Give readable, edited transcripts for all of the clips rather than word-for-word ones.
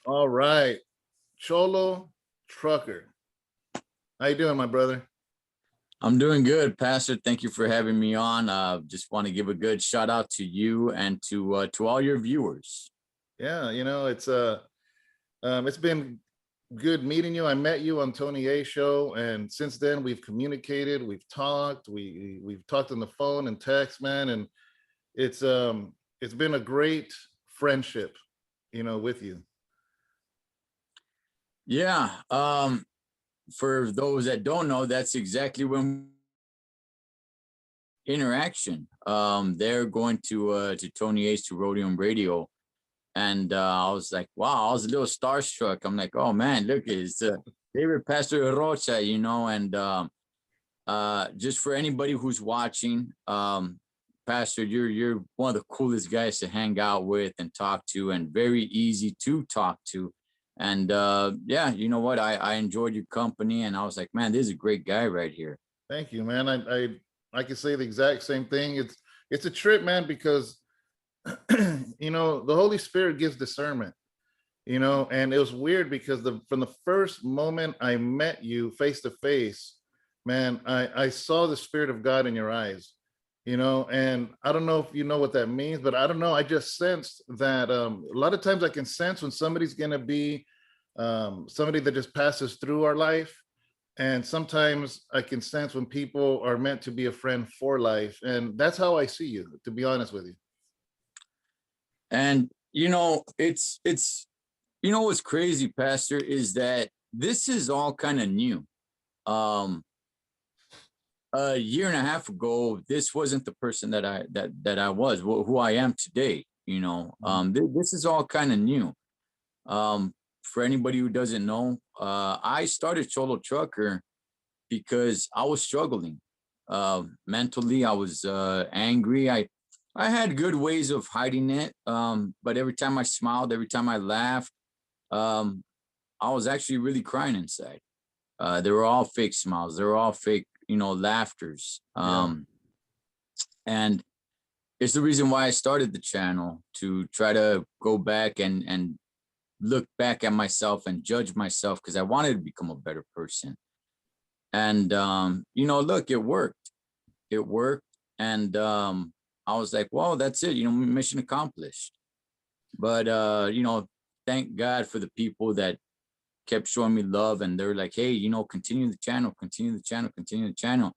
All right. Cholo Trucker. How you doing, my brother? I'm doing good, Pastor. Thank you for having me on. Just want to give a good shout out to you and to all your viewers. Yeah, it's been good meeting you. I met you on Tony A show, and since then we've communicated, we've talked, we've talked on the phone and text, man, and it's been a great friendship, with you. Yeah. For those that don't know, that's exactly when interaction. They're going to Tony A's to Rhodium Radio. And I was like, wow, I was a little starstruck. I'm like, oh man, look, it's David Pastor Rocha, just for anybody who's watching, Pastor, you're one of the coolest guys to hang out with and talk to, and very easy to talk to. And yeah, you know what? I enjoyed your company, and I was like, man, this is a great guy right here. Thank you, man. I can say the exact same thing. It's a trip, man, because the Holy Spirit gives discernment, and it was weird because from the first moment I met you face to face, man, I saw the Spirit of God in your eyes, and I don't know if you know what that means, but I don't know. I just sensed that a lot of times I can sense when somebody's going to be somebody that just passes through our life. And sometimes I can sense when people are meant to be a friend for life. And that's how I see you, to be honest with you. And it's what's crazy, Pastor, is that this is all kind of new. A year and a half ago, this wasn't the person that I was, who I am today. This is all kind of new. For anybody who doesn't know, I started Cholo Trucker because I was struggling mentally. I was angry. I had good ways of hiding it, but every time I smiled, every time I laughed, I was actually really crying inside. They were all fake smiles. They were all fake, laughters. And it's the reason why I started the channel, to try to go back and look back at myself and judge myself, because I wanted to become a better person. And look, it worked. It worked. And I was like, well, that's it, mission accomplished. But thank God for the people that kept showing me love, and they're like, hey, continue the channel, continue the channel, continue the channel.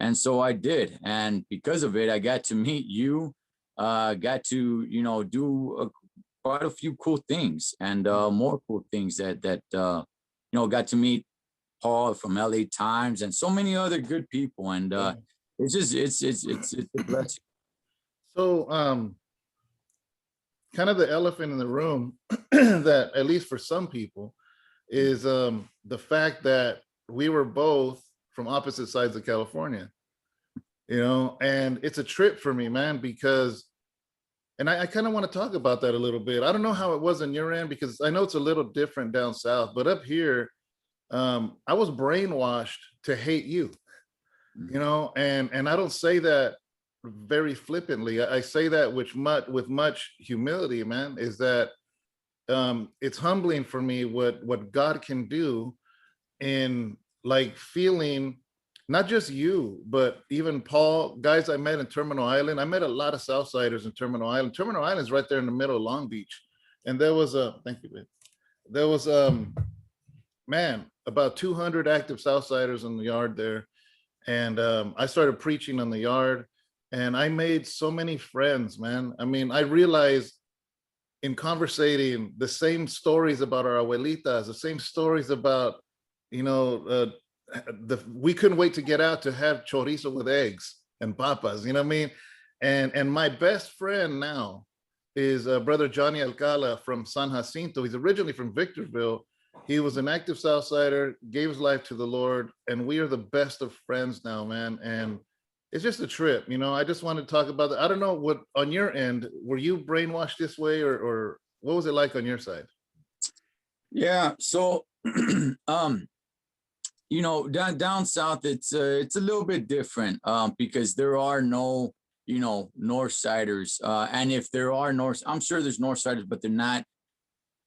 And so I did. And because of it, I got to meet you, got to, do quite a few cool things, and more cool things that got to meet Paul from LA Times and so many other good people. And it's just, it's a blessing. So, kind of the elephant in the room that, at least for some people, is the fact that we were both from opposite sides of California, and it's a trip for me, man, because, and I kind of want to talk about that a little bit. I don't know how it was on your end, because I know it's a little different down south, but up here, I was brainwashed to hate you, and I don't say that very flippantly. I say that with much humility, man, is that it's humbling for me what God can do in, like, feeling not just you, but even Paul, guys I met in Terminal Island. I met a lot of Southsiders in Terminal Island. Terminal Island is right there in the middle of Long Beach. And there was thank you, babe. There was, man, about 200 active Southsiders in the yard there. And I started preaching on the yard, and I made so many friends, man. I mean, I realized in conversating the same stories about our abuelitas, the same stories about, we couldn't wait to get out to have chorizo with eggs and papas, you know what I mean? And my best friend now is brother Johnny Alcala from San Jacinto. He's originally from Victorville. He was an active Southsider, gave his life to the Lord, and we are the best of friends now, man. And it's just a trip, I just wanted to talk about that. I don't know what on your end, were you brainwashed this way, or what was it like on your side? Yeah. So, down south, it's a little bit different, because there are no, North Siders. And if there are I'm sure there's North Siders, but they're not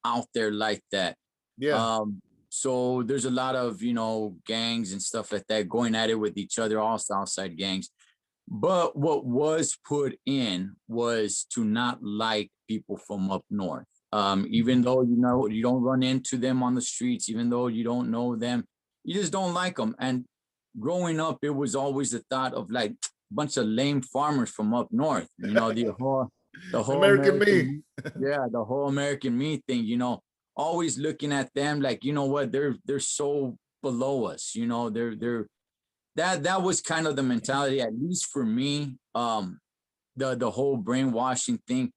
out there like that. Yeah. So there's a lot of, gangs and stuff like that going at it with each other, all Southside gangs. But what was put in was to not like people from up north. Even though, you don't run into them on the streets, even though you don't know them, you just don't like them. And growing up, it was always the thought of like a bunch of lame farmers from up north, the whole American me. American, yeah, the whole American me thing, always looking at them like, you know what, they're so below us, they're that was kind of the mentality, at least for me, the whole brainwashing thing.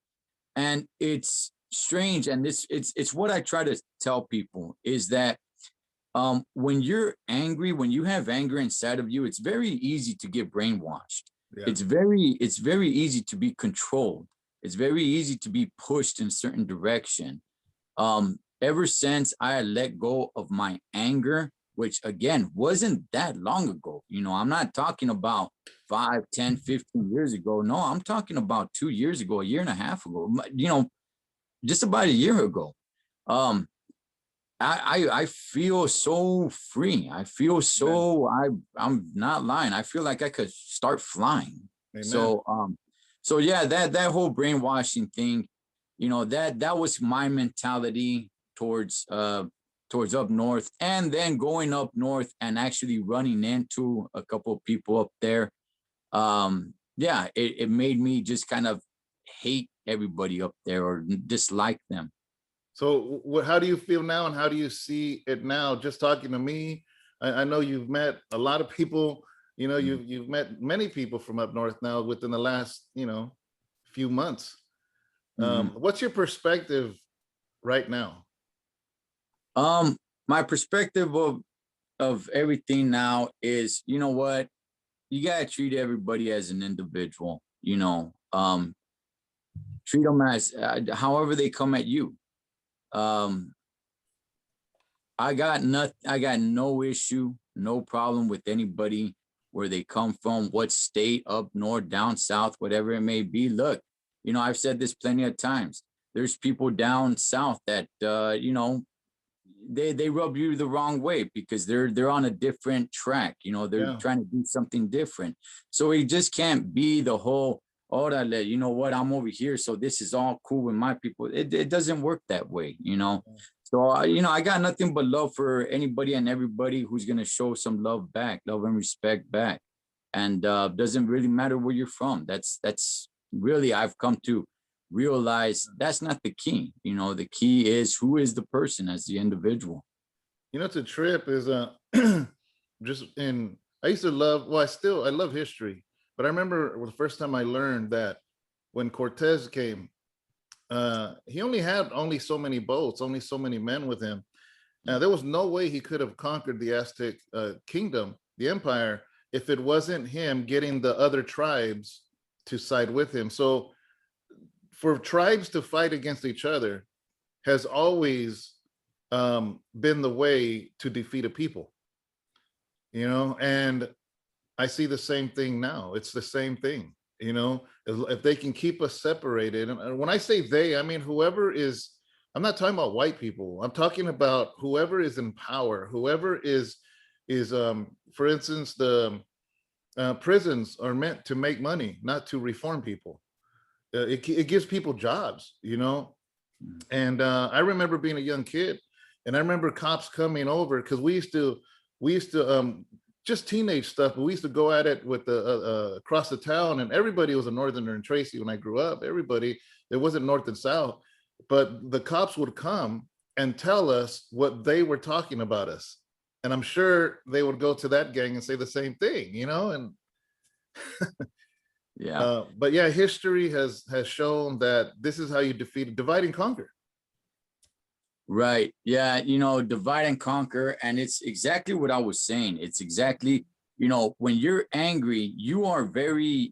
And it's strange, and it's what I try to tell people is that when you're angry, when you have anger inside of you, it's very easy to get brainwashed. Yeah. It's very easy to be controlled. It's very easy to be pushed in a certain direction. Ever since I let go of my anger, which again wasn't that long ago, I'm not talking about 5, 10, 15 years ago. No, I'm talking about 2 years ago, a year and a half ago, just about a year ago. I feel so free. I feel so, I'm not lying. I feel like I could start flying. Amen. So yeah, that whole brainwashing thing, that was my mentality towards up north, and then going up north and actually running into a couple of people up there. Yeah, it made me just kind of hate everybody up there or dislike them. So how do you feel now, and how do you see it now? Just talking to me, I know you've met a lot of people, you've met many people from up north now within the last, few months. What's your perspective right now? My perspective of everything now is, you know what, you gotta treat everybody as an individual, treat them as however they come at you. I got no issue, no problem with anybody, where they come from, what state, up north, down south, whatever it may be. Look, I've said this plenty of times. There's people down south that they rub you the wrong way because they're on a different track. They're trying to do something different. So it just can't be the whole, you know what, I'm over here, so this is all cool with my people. It doesn't work that way. So I got nothing but love for anybody and everybody who's going to show some love back, love and respect back. And doesn't really matter where you're from. That's really, I've come to realize that's not the key. The key is, who is the person as the individual. It's a trip is I used to love, I love history, but I remember the first time I learned that when Cortez came, he only had so many boats, only so many men with him. There was no way he could have conquered the Aztec kingdom, the empire, if it wasn't him getting the other tribes to side with him. So for tribes to fight against each other has always been the way to defeat a people, and I see the same thing now. It's the same thing, if they can keep us separated. And when I say they, I mean whoever is, I'm not talking about white people. I'm talking about whoever is in power, whoever is for instance, the prisons are meant to make money, not to reform people. It gives people jobs, and I remember being a young kid, and I remember cops coming over, because we used to just teenage stuff, but we used to go at it with the across the town, and everybody was a northerner in Tracy when I grew up. Everybody, there wasn't north and south, but the cops would come and tell us what they were talking about us, and I'm sure they would go to that gang and say the same thing, and yeah. But yeah, history has shown that this is how you divide and conquer. Right. Yeah. Divide and conquer. And it's exactly what I was saying. It's exactly, when you're angry, you are very,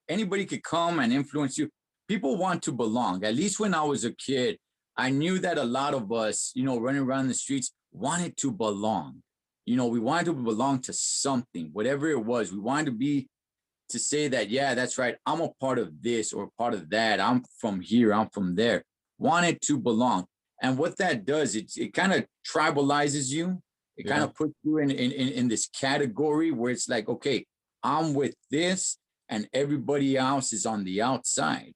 anybody could come and influence you. People want to belong. At least when I was a kid, I knew that a lot of us, running around the streets, wanted to belong. We wanted to belong to something, whatever it was. We wanted to say that, yeah, that's right, I'm a part of this or part of that. I'm from here, I'm from there. Wanted to belong. And what that does, it kind of tribalizes you. It kind Yeah. of puts you in this category where it's like, okay, I'm with this and everybody else is on the outside,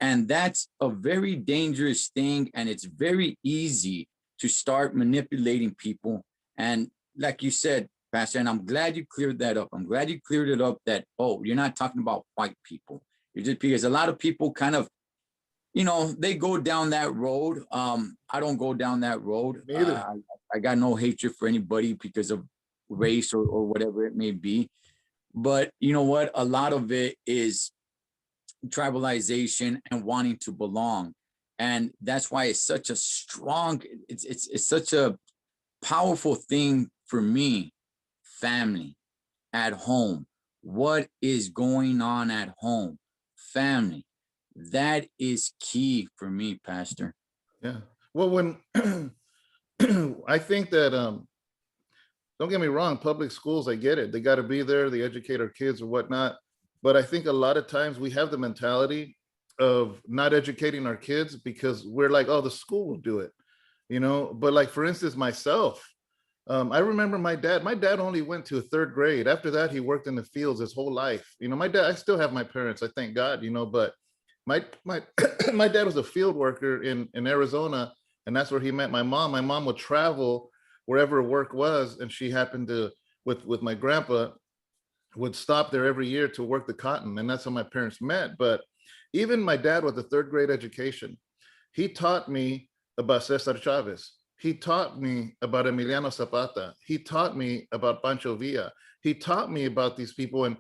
and that's a very dangerous thing. And it's very easy to start manipulating people. And like you said, Pastor, and I'm glad you cleared that up. I'm glad you cleared it up that, oh, you're not talking about white people. You're just, because a lot of people kind of, they go down that road. I don't go down that road. Me either. I got no hatred for anybody because of race or whatever it may be. But you know what? A lot of it is tribalization and wanting to belong. And that's why it's such a strong, it's such a powerful thing for me. Family at home. What is going on at home? Family. That is key for me, Pastor. Yeah. Well, when I think that don't get me wrong, public schools, I get it. They got to be there, they educate our kids or whatnot. But I think a lot of times we have the mentality of not educating our kids because we're like, oh, the school will do it, But like, for instance, myself, I remember my dad only went to 3rd grade. After that, he worked in the fields his whole life. My dad, I still have my parents, I thank God, but my my dad was a field worker in Arizona, and that's where he met my mom. My mom would travel wherever work was, and she happened to, with my grandpa, would stop there every year to work the cotton, and that's how my parents met. But even my dad with a 3rd grade education, he taught me about Cesar Chavez. He taught me about Emiliano Zapata. He taught me about Pancho Villa. He taught me about these people, and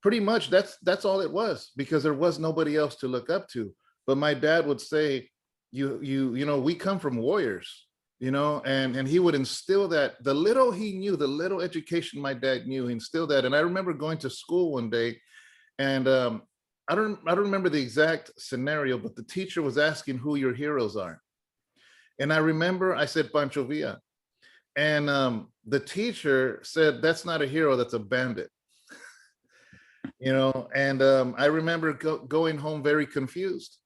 pretty much that's all it was, because there was nobody else to look up to. But my dad would say, we come from warriors, and he would instill that. The little he knew, the little education my dad knew, he instilled that. And I remember going to school one day, and I don't remember the exact scenario, but the teacher was asking who your heroes are. And I remember I said Pancho Villa. And the teacher said, that's not a hero, that's a bandit. And I remember going home very confused,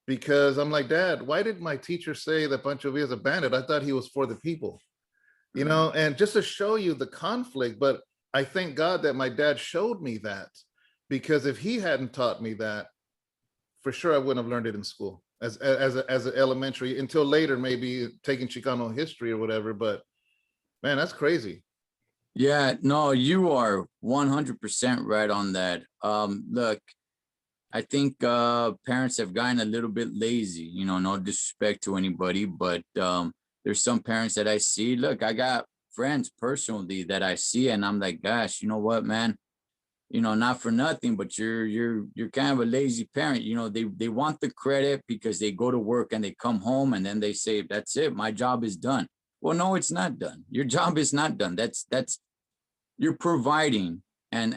because I'm like, Dad, why did my teacher say that Pancho Villa is a bandit? I thought he was for the people, and just to show you the conflict. But I thank God that my dad showed me that, because if he hadn't taught me that, for sure I wouldn't have learned it in school as an elementary, until later, maybe taking Chicano history or whatever. But man, that's crazy. Yeah, no, you are 100% right on that. Look, I think parents have gotten a little bit lazy, no disrespect to anybody, but there's some parents that I see. Look, I got friends personally that I see, and I'm like, gosh, you know what, man? Not for nothing, but you're kind of a lazy parent. They want the credit because they go to work and they come home and then they say, that's it, my job is done. Well, no, it's not done. Your job is not done. That's you're providing, and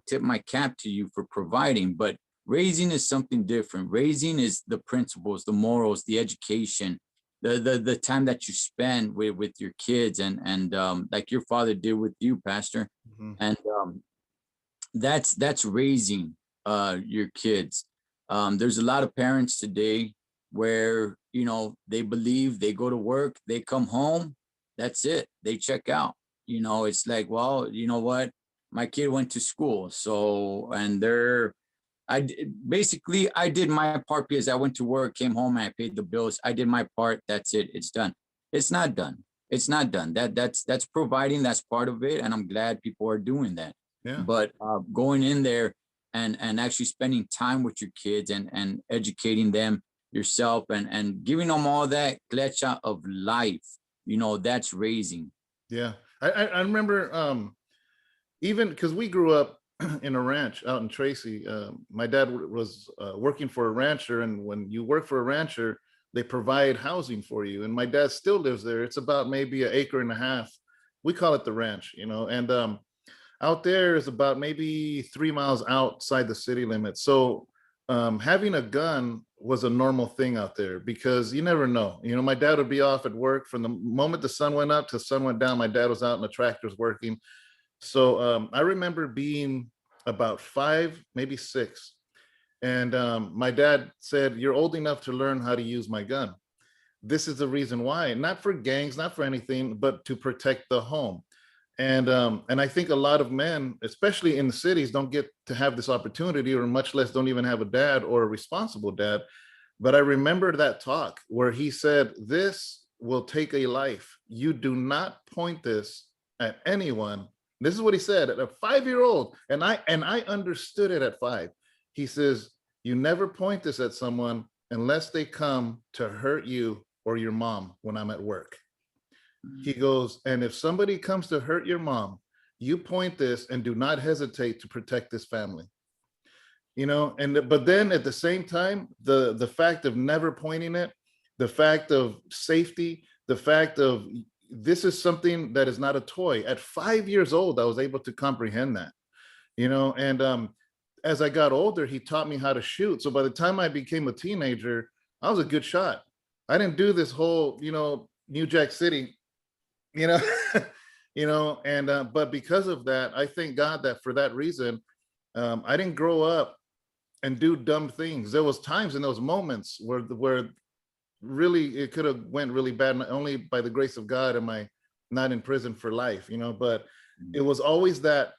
tip my cap to you for providing. But raising is something different. Raising is the principles, the morals, the education, the time that you spend with your kids, and like your father did with you, Pastor. Mhm. And that's raising your kids. There's a lot of parents today where they believe they go to work, they come home, that's it, they check out. It's like, well, you know what, my kid went to school, so, and basically I did my part because I went to work, came home, and I paid the bills. I did my part, that's it, it's done. It's not done. It's not done. That's providing, that's part of it, and I'm glad people are doing that. Yeah. But going in there and actually spending time with your kids and educating them yourself, and giving them all that clecha of life, that's raising. Yeah. I remember even because we grew up in a ranch out in Tracy. My dad was working for a rancher, and when you work for a rancher, they provide housing for you. And my dad still lives there. It's about maybe 1.5 acres. We call it the ranch, and out there is about maybe 3 miles outside the city limits. So having a gun was a normal thing out there, because you never know. My dad would be off at work from the moment the sun went up to the sun went down. My dad was out in the tractors working. So I remember being about 5, maybe 6. And my dad said, you're old enough to learn how to use my gun. this is the reason why, not for gangs, not for anything, but to protect the home. And I think a lot of men, especially in the cities, don't get to have this opportunity, or much less don't even have a dad or a responsible dad. But I remember that talk where he said, this will take a life. You do not point this at anyone. This is what he said at a 5-year-old. And I understood it at 5. He says, you never point this at someone unless they come to hurt you or your mom when I'm at work. He goes, and if somebody comes to hurt your mom, you point this and do not hesitate to protect this family. You know, and but then at the same time, the fact of never pointing it, the fact of safety, the fact of this is something that is not a toy. At 5 years old, I was able to comprehend that, you know, and as I got older, he taught me how to shoot. So by the time I became a teenager, I was a good shot. I didn't do this whole, you know, New Jack City, you know, you know, and but because of that, I thank God that for that reason, I didn't grow up and do dumb things. There was times in those moments where really it could have went really bad. And only by the grace of God am I not in prison for life, you know. But it was always that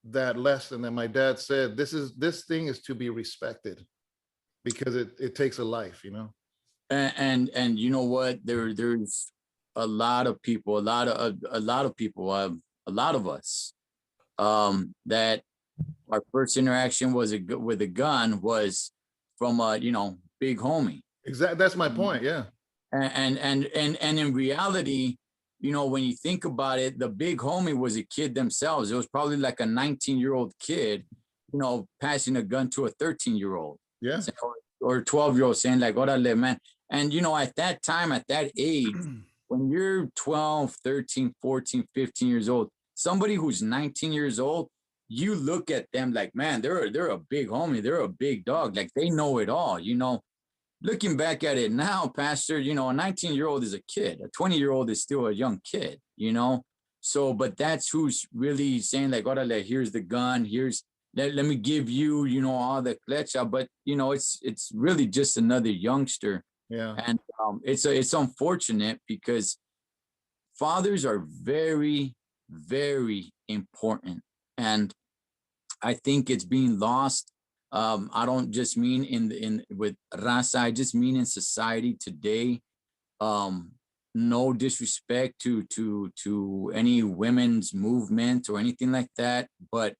lesson that my dad said, this thing is to be respected because it takes a life, you know. And you know what, there's a lot of people, a lot of people, a lot of us, that our first interaction was with a gun was from a, you know, big homie. Exactly, that's my point. Yeah. And in reality, you know, when you think about it, the big homie was a kid themselves. It was probably like a 19-year-old kid, you know, passing a gun to a 13-year-old. Yeah. Or a 12-year-old saying like, "Orale, man." And, you know, at that time, at that age, when you're 12, 13, 14, 15 years old, somebody who's 19 years old, you look at them like, man, they're a big homie. They're a big dog. Like they know it all, you know. Looking back at it now, Pastor, you know, a 19-year-old is a kid. A 20-year-old is still a young kid, you know. So, but that's who's really saying like, "Orale, here's the gun. Let me give you, you know, all the flecha." But, you know, it's really just another youngster. Yeah. And it's unfortunate because fathers are very, very important. And I think it's being lost. I don't just mean in with raza, I just mean in society today. No disrespect to any women's movement or anything like that, but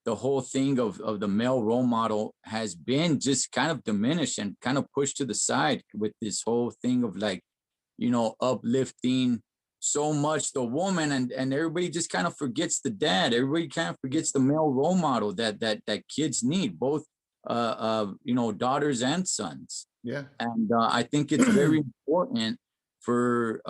the whole thing of the male role model has been just kind of diminished and kind of pushed to the side with this whole thing of like, you know, uplifting so much the woman, and everybody just kind of forgets the dad. Everybody kind of forgets the male role model that kids need, both you know, daughters and sons. Yeah. And I think it's very important for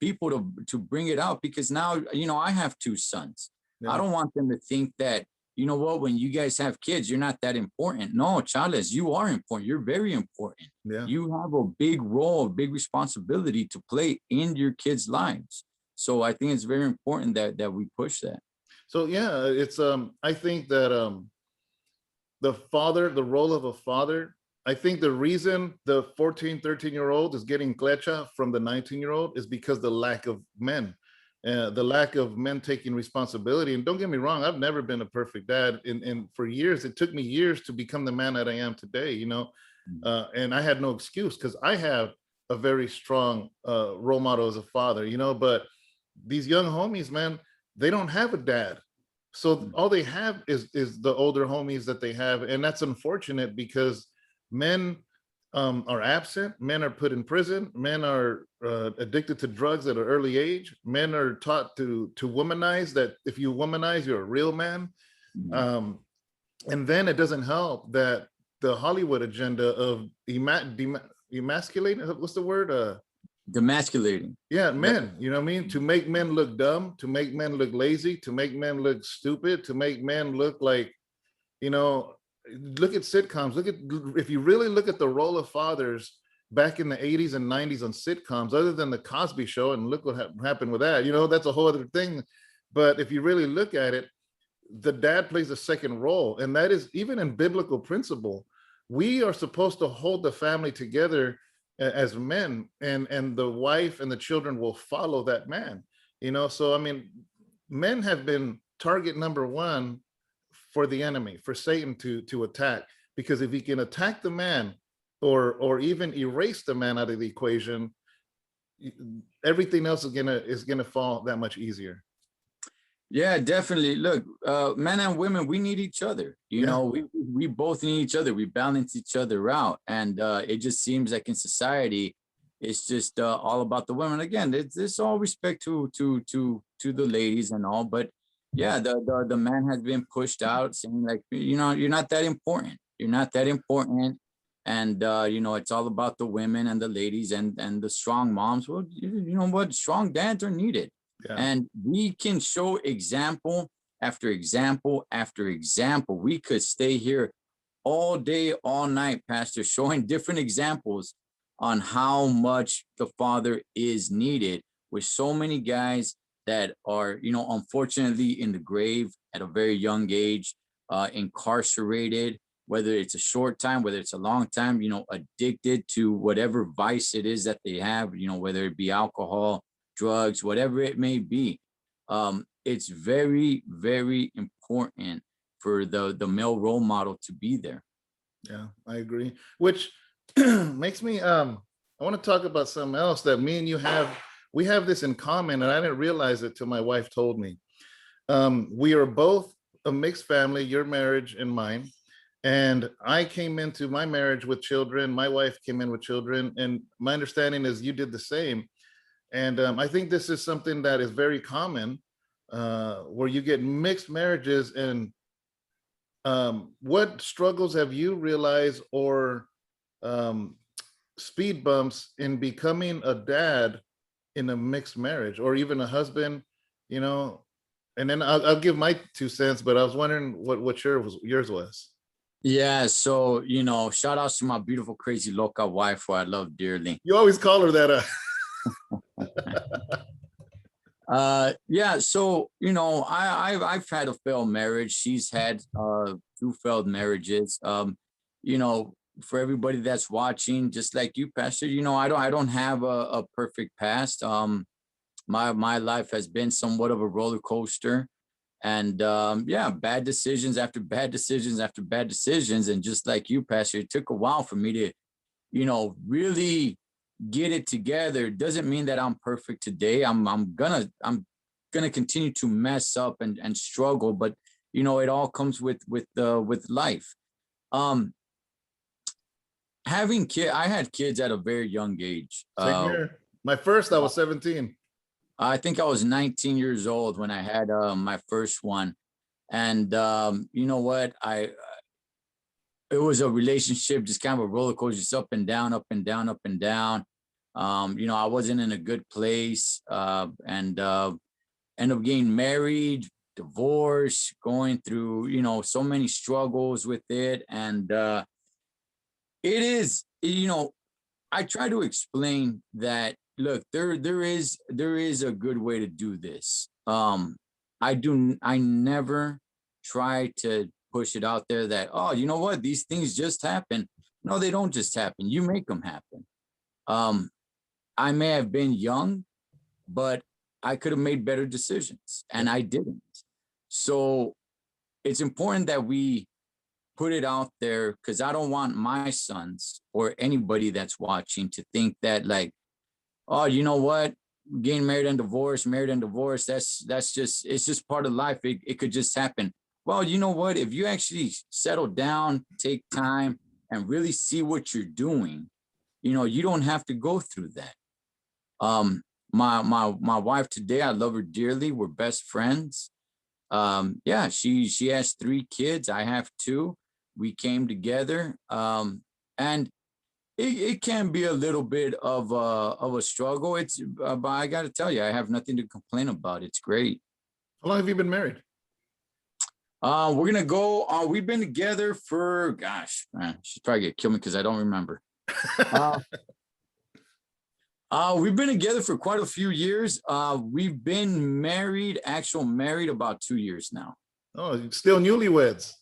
people to bring it out, because now, you know, I have 2 sons. Yeah. I don't want them to think that, you know what, when you guys have kids, you're not that important. No, Charles, you are important. You're very important. Yeah. You have a big role, a big responsibility to play in your kids' lives. So I think it's very important that we push that. So yeah, it's I think that the role of a father, I think the reason the 14, 13-year-old is getting klecha from the 19-year-old is because the lack of men. The lack of men taking responsibility. And don't get me wrong, I've never been a perfect dad. And for years, it took me years to become the man that I am today, you know. And I had no excuse because I have a very strong role model as a father, you know. But these young homies, man, they don't have a dad. So all they have is the older homies that they have. And that's unfortunate because men are absent, men are put in prison, men are addicted to drugs at an early age, men are taught to womanize, that if you womanize, you're a real man. And then it doesn't help that the Hollywood agenda of emasculating, what's the word? Demasculating. Yeah, men, you know what I mean? To make men look dumb, to make men look lazy, to make men look stupid, to make men look like, you know, look at sitcoms. If you really look at the role of fathers back in the 80s and 90s on sitcoms, other than the Cosby Show, and look what happened with that, you know, that's a whole other thing. But if you really look at it, the dad plays a second role. And that is even in biblical principle. We are supposed to hold the family together as men, and the wife and the children will follow that man. So I mean, men have been target number one for the enemy, for Satan to attack, because if he can attack the man, or even erase the man out of the equation, everything else is gonna fall that much easier. Yeah, definitely. Look, men and women, we need each other. Yeah. We both need each other. We balance each other out, and it just seems like in society, it's just all about the women. Again, it's all respect to the ladies and all, but yeah, the man has been pushed out, saying like, you're not that important. You're not that important, and it's all about the women and the ladies and the strong moms. Well, you know what? Strong dads are needed. Yeah. And we can show example after example after example. We could stay here all day, all night, Pastor, showing different examples on how much the father is needed, with so many guys that are, unfortunately in the grave at a very young age, incarcerated, whether it's a short time, whether it's a long time, addicted to whatever vice it is that they have, whether it be alcohol, drugs, whatever it may be. It's very, very important for the male role model to be there. Yeah, I agree. Which makes me I want to talk about something else that me and you we have this in common, and I didn't realize it till my wife told me. We are both a mixed family, your marriage and mine. And I came into my marriage with children. My wife came in with children, and my understanding is you did the same. And I think this is something that is very common, where you get mixed marriages. And what struggles have you realized, or speed bumps in becoming a dad in a mixed marriage, or even a husband, and then I'll give my 2 cents, but I was wondering what yours was. Yeah, so shout outs to my beautiful, crazy loca wife, who I love dearly. You always call her that. Yeah, so I've had a failed marriage. She's had 2 failed marriages. For everybody that's watching, just like you, Pastor, I don't have a perfect past. My life has been somewhat of a roller coaster, and yeah, bad decisions after bad decisions after bad decisions. And just like you, Pastor, it took a while for me to really get it together. Doesn't mean that I'm perfect today. I'm gonna continue to mess up and struggle, but it all comes with life. Having kids, I had kids at a very young age. Same here. My first, I was 17. I think I was 19 years old when I had my first one. And you know what? It was a relationship, just kind of a roller coaster, just up and down, up and down, up and down. I wasn't in a good place, and ended up getting married, divorced, going through, so many struggles with it. And it is, I try to explain that, look, there is a good way to do this. I never try to push it out there that, oh, you know what, these things just happen. No, they don't just happen. You make them happen. I may have been young, but I could have made better decisions, and I didn't. So it's important that we put it out there, because I don't want my sons or anybody that's watching to think that, like, oh, you know what, getting married and divorced, that's just, it's just part of life. It could just happen. Well, you know what, if you actually settle down, take time, and really see what you're doing, you don't have to go through that. My wife today, I love her dearly. We're best friends. Yeah, she has 3 kids. I have 2. We came together, and it can be a little bit of a struggle. It's but I got to tell you, I have nothing to complain about. It's great. How long have you been married? We're gonna go. We've been together for, gosh, man, she's probably gonna kill me because I don't remember. We've been together for quite a few years. We've been married about 2 years now. Oh, still newlyweds.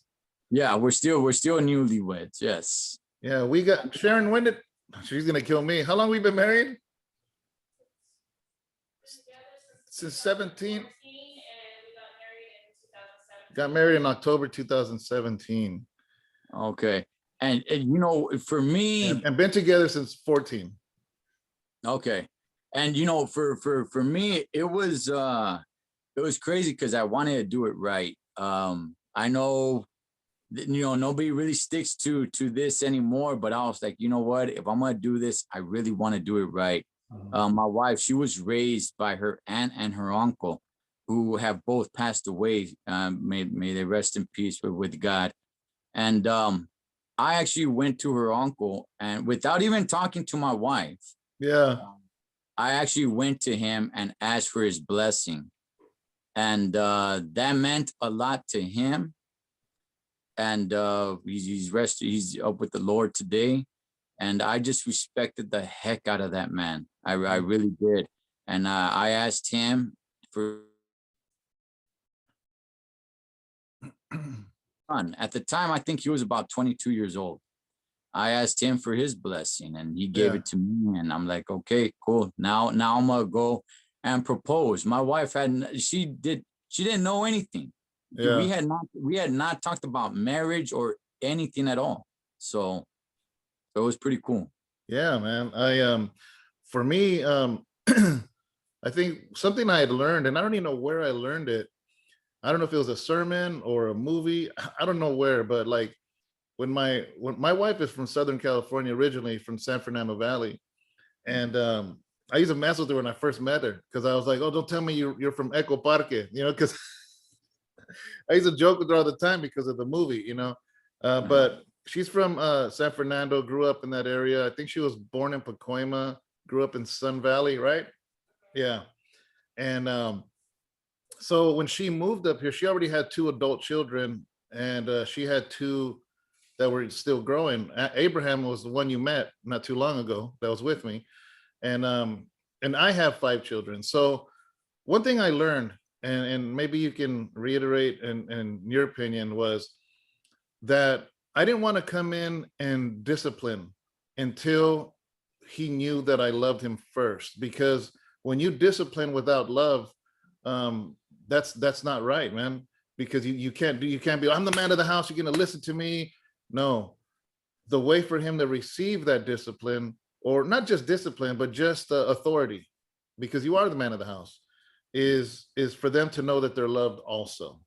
Yeah, we're still newlyweds. Yes. Yeah, we got Sharon. When did She's gonna kill me. How long we been married? Since 17. Got married in October 2017. Okay. And you know, for me, and been together since 14. okay. And you know, for me, it was crazy because I wanted to do it right. I know that, you know, nobody really sticks to this anymore, but I was like, you know what, if I'm gonna do this, I really want to do it right. My wife, she was raised by her aunt and her uncle, who have both passed away. May they rest in peace with God. And I actually went to her uncle, and without even talking to my wife, Yeah. I actually went to him and asked for his blessing. And that meant a lot to him. And he's up with the Lord today. And I just respected the heck out of that man. I really did. And I asked him for son. At the time, I think he was about 22 years old. I asked him for his blessing, and he gave Yeah. it to me. And I'm like, okay, cool. Now I'm gonna go and propose. My wife she didn't know anything. Yeah. We had not talked about marriage or anything at all. So it was pretty cool. Yeah, man. For me, I think something I had learned, and I don't even know where I learned it. I don't know if it was a sermon or a movie. I don't know where, but like when my wife is from Southern California originally, from San Fernando Valley, and I used to mess with her when I first met her because I was like, "Oh, don't tell me you're from Echo Parque," you know, because I used to joke with her all the time because of the movie, you know. But she's from San Fernando, grew up in that area. I think she was born in Pacoima, grew up in Sun Valley, right? Yeah. And so when she moved up here, she already had 2 adult children, and she had 2 that were still growing. Abraham was the one you met not too long ago that was with me, and I have 5 children. So one thing I learned, and maybe you can reiterate in your opinion, was that I didn't want to come in and discipline until he knew that I loved him first. Because when you discipline without love, that's not right, man. Because you can't be, I'm the man of the house, you're gonna listen to me. No, the way for him to receive that discipline, or not just discipline, but just authority, because you are the man of the house, is for them to know that they're loved also.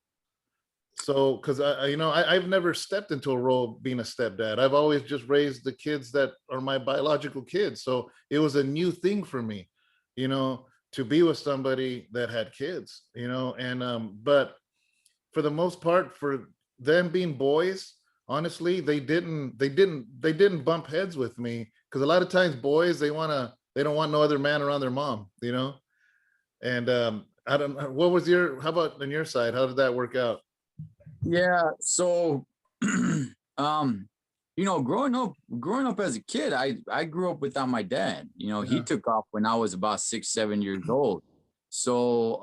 So, because I've never stepped into a role being a stepdad. I've always just raised the kids that are my biological kids. So it was a new thing for me, to be with somebody that had kids, and but for the most part, for them being boys, honestly, they didn't bump heads with me, because a lot of times boys, they don't want no other man around their mom. And I don't know, how about on your side? How did that work out? Yeah. So, growing up as a kid, I grew up without my dad. He took off when I was about 6, 7 years old. So,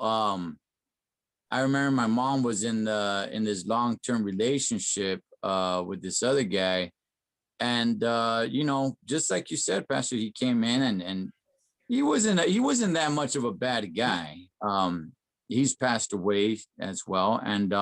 I remember my mom was in this long-term relationship with this other guy. And just like you said, Pastor, he came in and he wasn't that much of a bad guy. He's passed away as well. And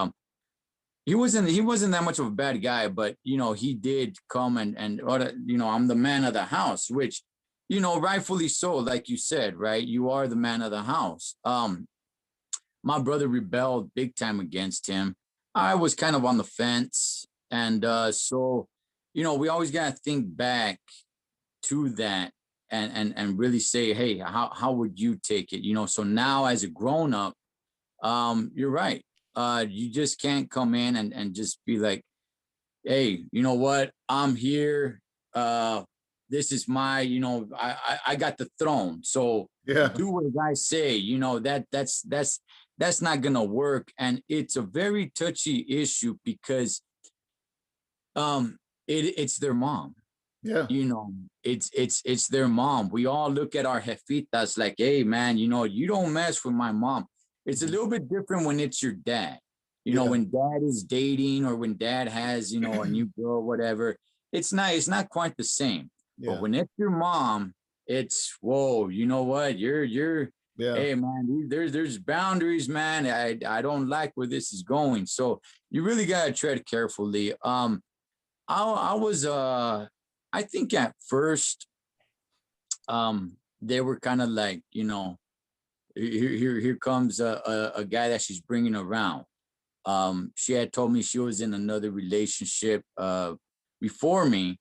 he wasn't that much of a bad guy, but he did come and I'm the man of the house, which, rightfully so, like you said, right? You are the man of the house. My brother rebelled big time against him. I was kind of on the fence. And so, we always got to think back to that and really say, hey, how would you take it? So now as a grown up, you're right. You just can't come in and just be like, hey, you know what? I'm here. This is my, I got the throne. So Yeah. do what I say, that's not gonna work. And it's a very touchy issue because it's their mom. Yeah. It's their mom. We all look at our jefitas like, hey man, you don't mess with my mom. It's a little bit different when it's your dad. When dad is dating or when dad has, a new girl, whatever, it's not quite the same. But Yeah. when it's your mom, it's, whoa, you know what? Yeah. Hey man, there's boundaries, man. I don't like where this is going. So you really gotta tread carefully. I was I think at first they were kind of like, here comes a guy that she's bringing around. She had told me she was in another relationship before me,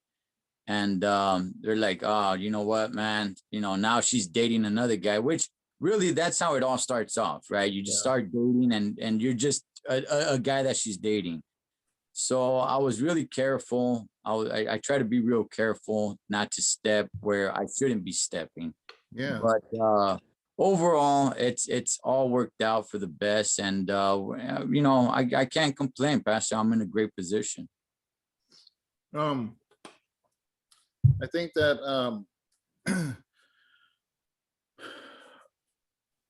and they're like, oh, you know what, man, now she's dating another guy, which really that's how it all starts off, right? You just Yeah. start dating, and you're just a guy that she's dating. So I was really careful. I try to be real careful not to step where I shouldn't be stepping. Yeah. But overall, it's all worked out for the best, and I can't complain, Pastor. I'm in a great position. I think that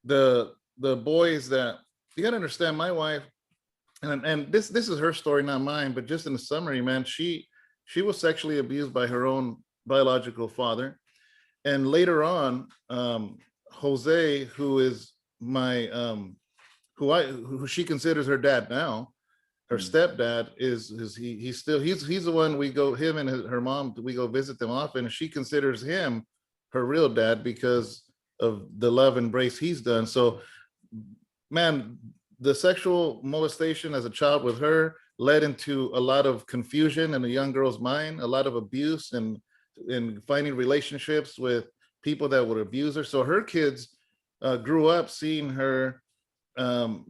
the boys that you gotta understand, my wife, and this is her story, not mine, but just in the summary, man, she was sexually abused by her own biological father. And later on, Jose, who is my who she considers her dad now, her stepdad, he's the one we go, him and her mom, we go visit them often, and she considers him her real dad because of the love embrace he's done. So, man, the sexual molestation as a child with her led into a lot of confusion in a young girl's mind, a lot of abuse, and finding relationships with people that would abuse her. So her kids grew up seeing her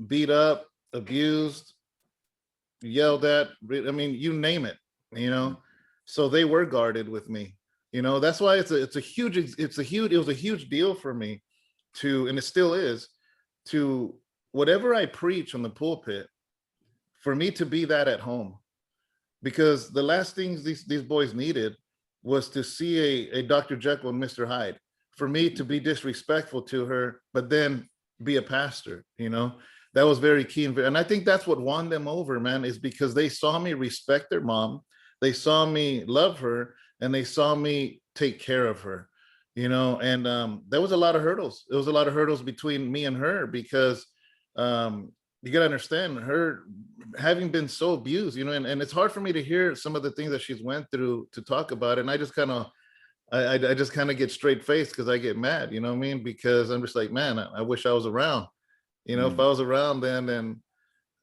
beat up, abused, yelled at. I mean, you name it, So they were guarded with me. That's why it was a huge deal for me to, and it still is, to whatever I preach on the pulpit, for me to be that at home. Because the last things these boys needed was to see a Dr. Jekyll and Mr. Hyde, for me to be disrespectful to her, but then be a pastor, that was very key. And I think that's what won them over, man, is because they saw me respect their mom. They saw me love her, and they saw me take care of her, and there was a lot of hurdles. There was a lot of hurdles between me and her, because you got to understand, her having been so abused, and it's hard for me to hear some of the things that she's went through to talk about it. And I just kind of, I just kind of get straight faced, because I get mad, you know what I mean? Because I'm just like, man, I wish I was around, if I was around then,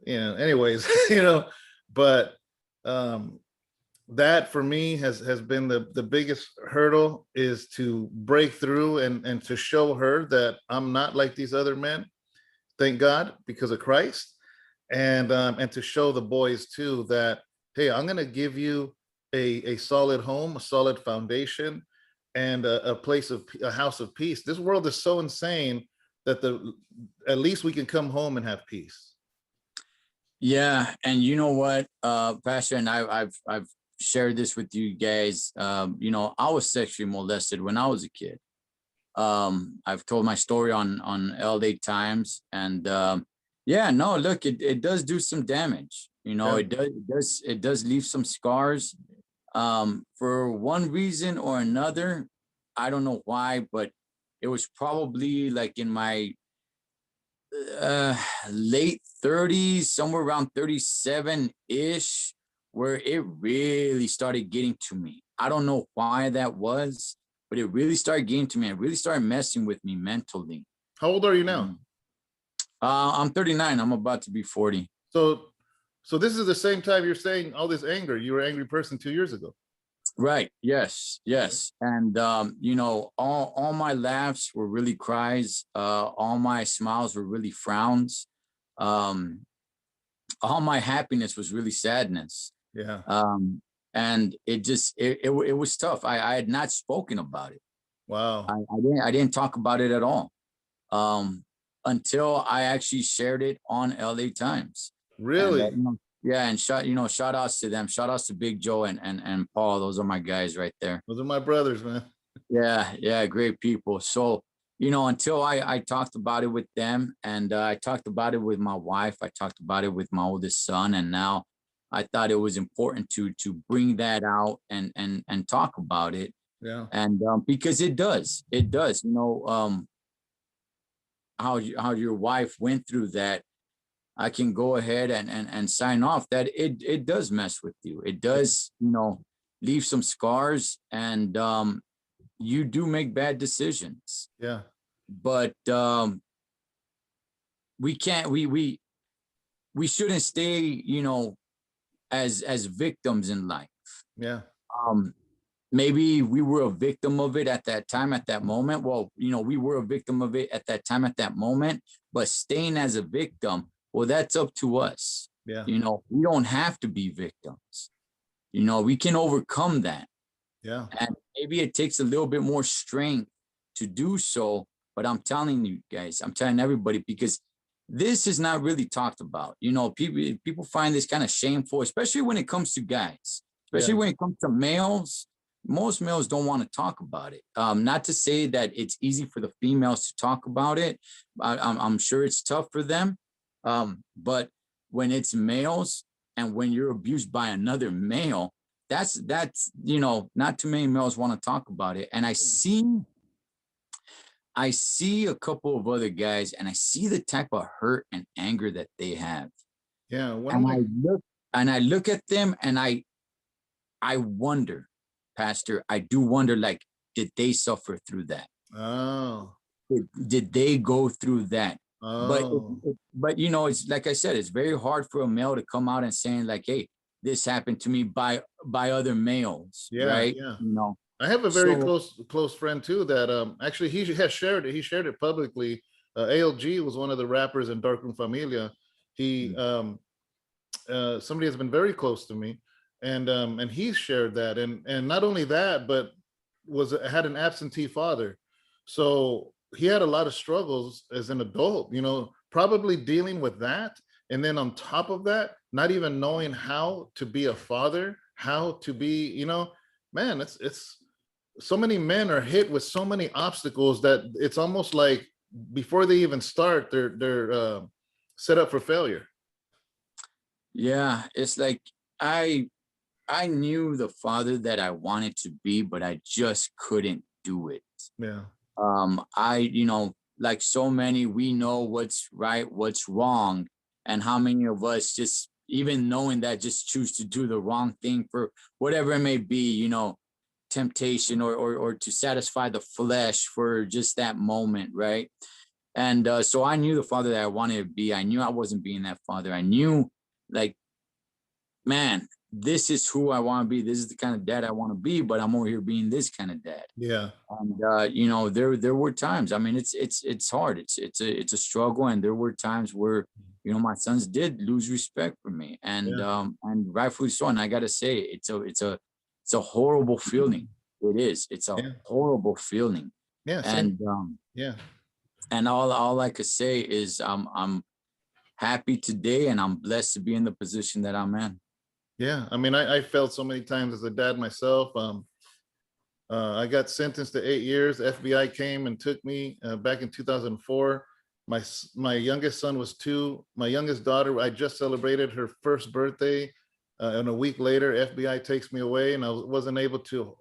anyways, but that for me has been the biggest hurdle, is to break through and to show her that I'm not like these other men, thank God, because of Christ. And to show the boys too that, hey, I'm going to give you a solid home, a solid foundation, and a house of peace. This world is so insane that at least we can come home and have peace. Yeah, and you know what, Pastor, and I've shared this with you guys. I was sexually molested when I was a kid. I've told my story on LA Times, and look, it does do some damage. It does leave some scars. For one reason or another, I don't know why, but it was probably like in my late 30s, somewhere around 37-ish, where it really started getting to me. I don't know why that was, but it really started getting to me. It really started messing with me mentally. How old are you now? I'm 39. I'm about to be 40. So this is the same time you're saying all this anger. You were an angry person 2 years ago. Right. Yes. And all my laughs were really cries. All my smiles were really frowns. All my happiness was really sadness. Yeah. And it was tough. I had not spoken about it. Wow. I didn't talk about it at all. Until I actually shared it on LA Times. Really? And, and shout outs to them. Shout outs to Big Joe and Paul. Those are my guys right there. Those are my brothers, man. Yeah, great people. So, until I talked about it with them, and I talked about it with my wife, I talked about it with my oldest son, and now, I thought it was important to bring that out and talk about it. Yeah. And because it does, you know, how your wife went through that, I can go ahead and sign off that it does mess with you. It does, you know, leave some scars, and you do make bad decisions. Yeah. But we can't we shouldn't stay, you know, as victims in life. Yeah. Um maybe we were a victim of it at that time, at that moment. Well, you know, we were a victim of it at that time, at that moment, but staying as a victim, well, that's up to us. Yeah. You know, we don't have to be victims. You know, we can overcome that. Yeah. And maybe it takes a little bit more strength to do so. But I'm telling you guys, I'm telling everybody, because this is not really talked about. You know, people find this kind of shameful, especially when it comes to guys, especially Yeah. when it comes to males. Most males don't want to talk about it. Not to say that it's easy for the females to talk about it. I'm sure it's tough for them. But when it's males, and when you're abused by another male, that's you know, not too many males want to talk about it. And I see a couple of other guys, and I see the type of hurt and anger that they have. Yeah. One of And my, I look at them, and I wonder, Pastor, I do wonder, like, did they suffer through that? oh, Did they go through that? But oh, but you know, it's like I said, it's very hard for a male to come out and saying like, hey, this happened to me by other males, yeah, right? yeah. You know, I have a very so close friend too that actually he has shared it. He shared it publicly. ALG was one of the rappers in Darkroom Familia. He somebody has been very close to me, and he shared that, and not only that, but had an absentee father, so he had a lot of struggles as an adult. You know, probably dealing with that, and then on top of that, not even knowing how to be a father, how to be, you know, man, it's so many men are hit with so many obstacles that it's almost like before they even start, they're set up for failure. yeah, it's like I knew the father that I wanted to be, but I just couldn't do it. Yeah. I, you know, like so many, we know what's right, what's wrong, and how many of us just, even knowing that, just choose to do the wrong thing for whatever it may be, you know, temptation, or to satisfy the flesh for just that moment, right? And so I knew the father that I wanted to be. I knew I wasn't being that father. I knew, like, man, this is who I want to be. This is the kind of dad I want to be, but I'm over here being this kind of dad. Yeah. And you know, there were times. I mean, it's hard. It's a struggle, and there were times where, you know, my sons did lose respect for me, and Yeah. rightfully so. And I gotta say, it's a horrible feeling. It is. It's a Yeah. horrible feeling. Yeah. Same. And Yeah. all I could say is I'm happy today, and I'm blessed to be in the position that I'm in. Yeah. I mean, I felt so many times as a dad myself. I got sentenced to 8 years. The FBI came and took me back in 2004. My youngest son was 2. My youngest daughter, I just celebrated her first birthday, and a week later, FBI takes me away, and I wasn't able to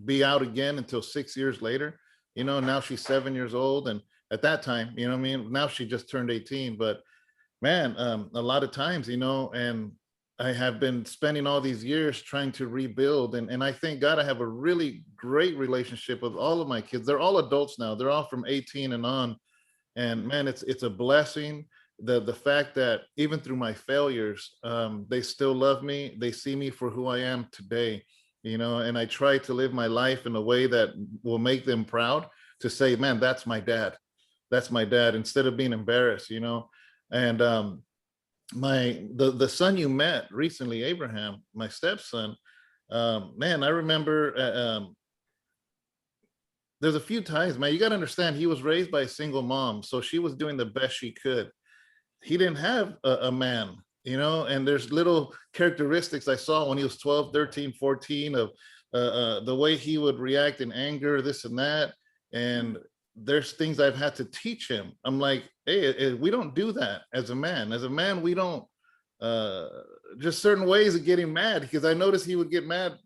be out again until 6 years later. You know, now she's 7 years old, and at that time, you know what I mean. Now she just turned 18, but man, a lot of times, you know, and I have been spending all these years trying to rebuild, and I thank God I have a really great relationship with all of my kids. They're all adults now. They're all from 18 and on, and man, it's a blessing. The fact that even through my failures, they still love me. They see me for who I am today, you know, and I try to live my life in a way that will make them proud to say, man, that's my dad. That's my dad, instead of being embarrassed, you know. And the son you met recently, Abraham, my stepson, man, I remember there's a few times, man, you got to understand, he was raised by a single mom, so she was doing the best she could. He didn't have a man, you know, and there's little characteristics I saw when he was 12, 13, 14 of the way he would react in anger, this and that. And there's things I've had to teach him. I'm like, hey, we don't do that as a man. As a man, we don't just certain ways of getting mad, because I noticed he would get mad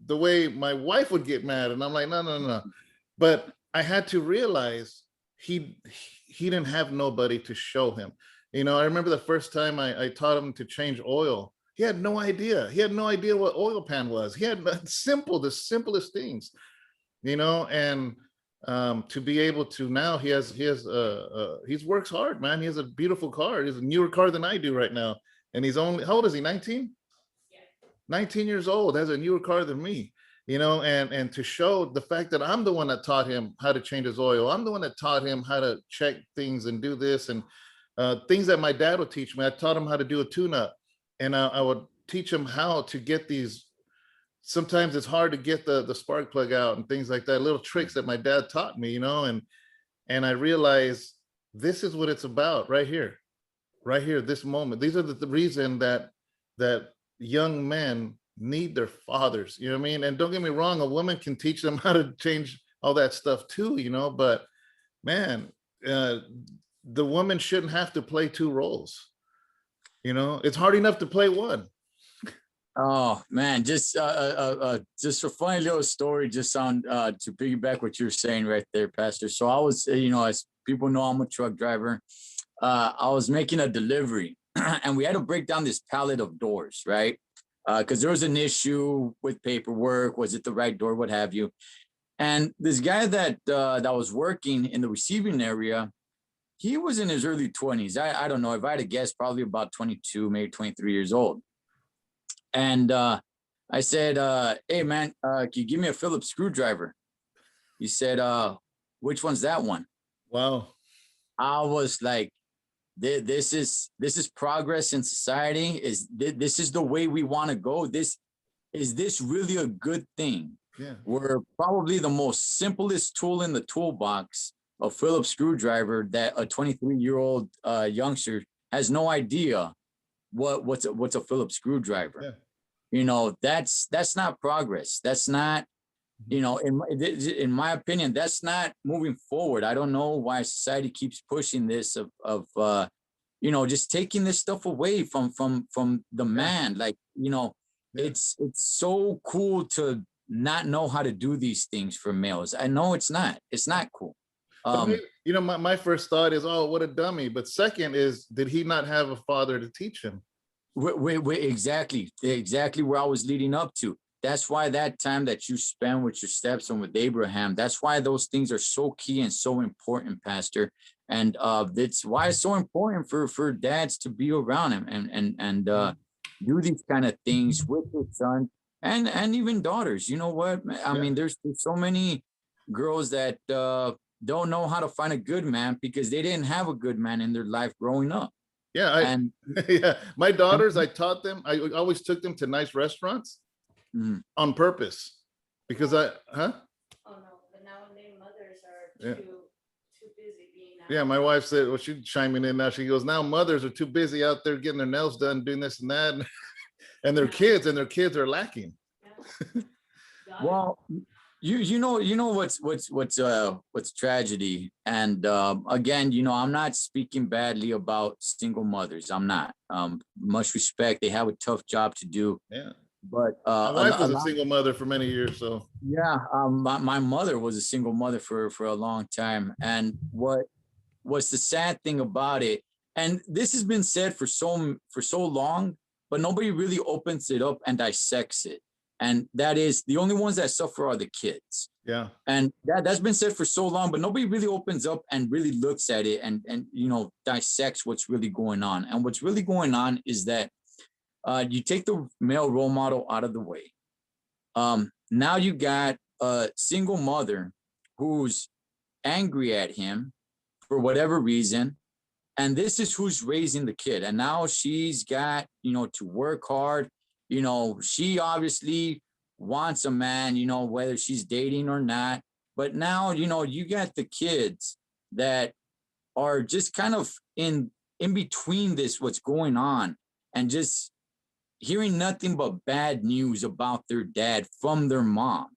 the way my wife would get mad. And I'm like, no, no, no. But I had to realize he didn't have nobody to show him. You know, I remember the first time I taught him to change oil. He had no idea. He had no idea what oil pan was. He had the simplest things, you know, and to be able to now he works hard, man. He has a beautiful car. He has a newer car than I do right now. And he's only, how old is he? 19? 19 years old, has a newer car than me, you know, and to show the fact that I'm the one that taught him how to change his oil. I'm the one that taught him how to check things and do this, and things that my dad would teach me. I taught him how to do a tune-up, and I would teach him how to get these. Sometimes it's hard to get the spark plug out and things like that, little tricks that my dad taught me, you know, and I realized this is what it's about right here, this moment. These are the reason that young men need their fathers, you know what I mean? And don't get me wrong, a woman can teach them how to change all that stuff too, you know, but man, the woman shouldn't have to play two roles. You know, it's hard enough to play one. Oh man, just a funny little story, just on to piggyback what you're saying right there, Pastor. So I was, you know, as people know, I'm a truck driver. I was making a delivery and we had to break down this pallet of doors, right? Because there was an issue with paperwork. Was it the right door? What have you? And this guy that was working in the receiving area, he was in his early 20s. I don't know, if I had to guess, probably about 22, maybe 23 years old. And I said, hey man, can you give me a Phillips screwdriver? He said, which one's that one? Wow. I was like, this is progress in society. This is the way we want to go? Is this really a good thing? Yeah. We're probably the most simplest tool in the toolbox, a Phillips screwdriver, that a 23-year-old youngster has no idea what's a Phillips screwdriver. Yeah. You know, that's not progress. That's not, you know, in my opinion, that's not moving forward. I don't know why society keeps pushing this of you know, just taking this stuff away from the man. Like, you know, it's so cool to not know how to do these things for males. I know it's not cool. You know, my first thought is, oh, what a dummy. But second is, did he not have a father to teach him? Wait, exactly where I was leading up to. That's why that time that you spend with your stepson, with Abraham, that's why those things are so key and so important, Pastor. And that's why it's so important for dads to be around him and do these kind of things with their son and even daughters. You know what? I mean, there's so many girls that don't know how to find a good man because they didn't have a good man in their life growing up. Yeah, yeah. My daughters, I taught them. I always took them to nice restaurants on purpose because Oh no, but nowadays mothers are too busy being out. Yeah, my wife said, well, she's chiming in now. She goes, now mothers are too busy out there getting their nails done, doing this and that, and their kids are lacking. Well, you know what's tragedy, and again, you know, I'm not speaking badly about single mothers. I'm not. Much respect. They have a tough job to do. Yeah. But my wife was a single mother for many years. So yeah, my mother was a single mother for a long time. And what's the sad thing about it? And this has been said for so long, but nobody really opens it up and dissects it. And that is, the only ones that suffer are the kids. Yeah. And that's been said for so long, but nobody really opens up and really looks at it and you know, dissects what's really going on. And what's really going on is that you take the male role model out of the way. Now you got a single mother who's angry at him for whatever reason. And this is who's raising the kid. And now she's got, you know, to work hard. You know, she obviously wants a man, you know, whether she's dating or not. But now, you know, you got the kids that are just kind of in between this, what's going on, and just hearing nothing but bad news about their dad from their mom.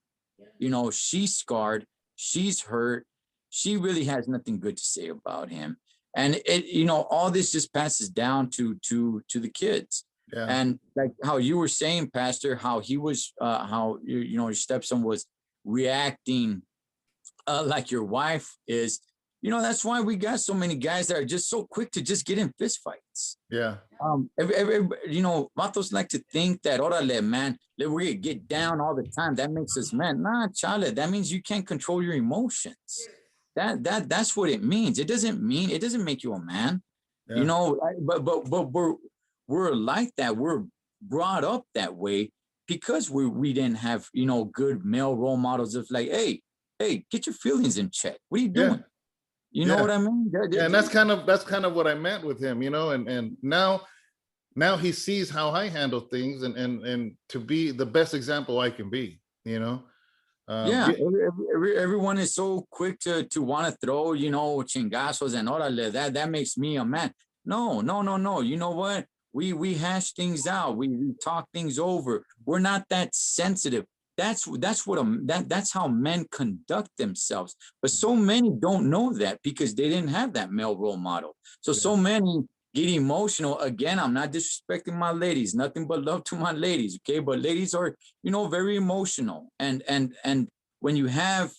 You know, she's scarred, she's hurt, she really has nothing good to say about him. And it, you know, all this just passes down to the kids. Yeah. And like how you were saying, Pastor, how he was, how you know, your stepson was reacting like your wife is. You know, that's why we got so many guys that are just so quick to just get in fist fights. Yeah. You know, vatos like to think that, orale, man, we're gonna get down all the time. That makes us men. Nah, chale, that means you can't control your emotions. That's what it means. It doesn't make you a man. Yeah. You know, but we're like that. We're brought up that way because we didn't have, you know, good male role models of like, hey, get your feelings in check. What are you doing? Yeah. You know what I mean? Yeah, and that's kind of what I meant with him, you know, and now he sees how I handle things, and to be the best example I can be, you know. Yeah, everyone is so quick to want to throw, you know, chingazos and orale, that makes me a man. No. You know what? We hash things out. We talk things over. We're not that sensitive. That's how men conduct themselves. But so many don't know that because they didn't have that male role model. So many get emotional. Again, I'm not disrespecting my ladies, nothing but love to my ladies. Okay. But ladies are, you know, very emotional. And when you have,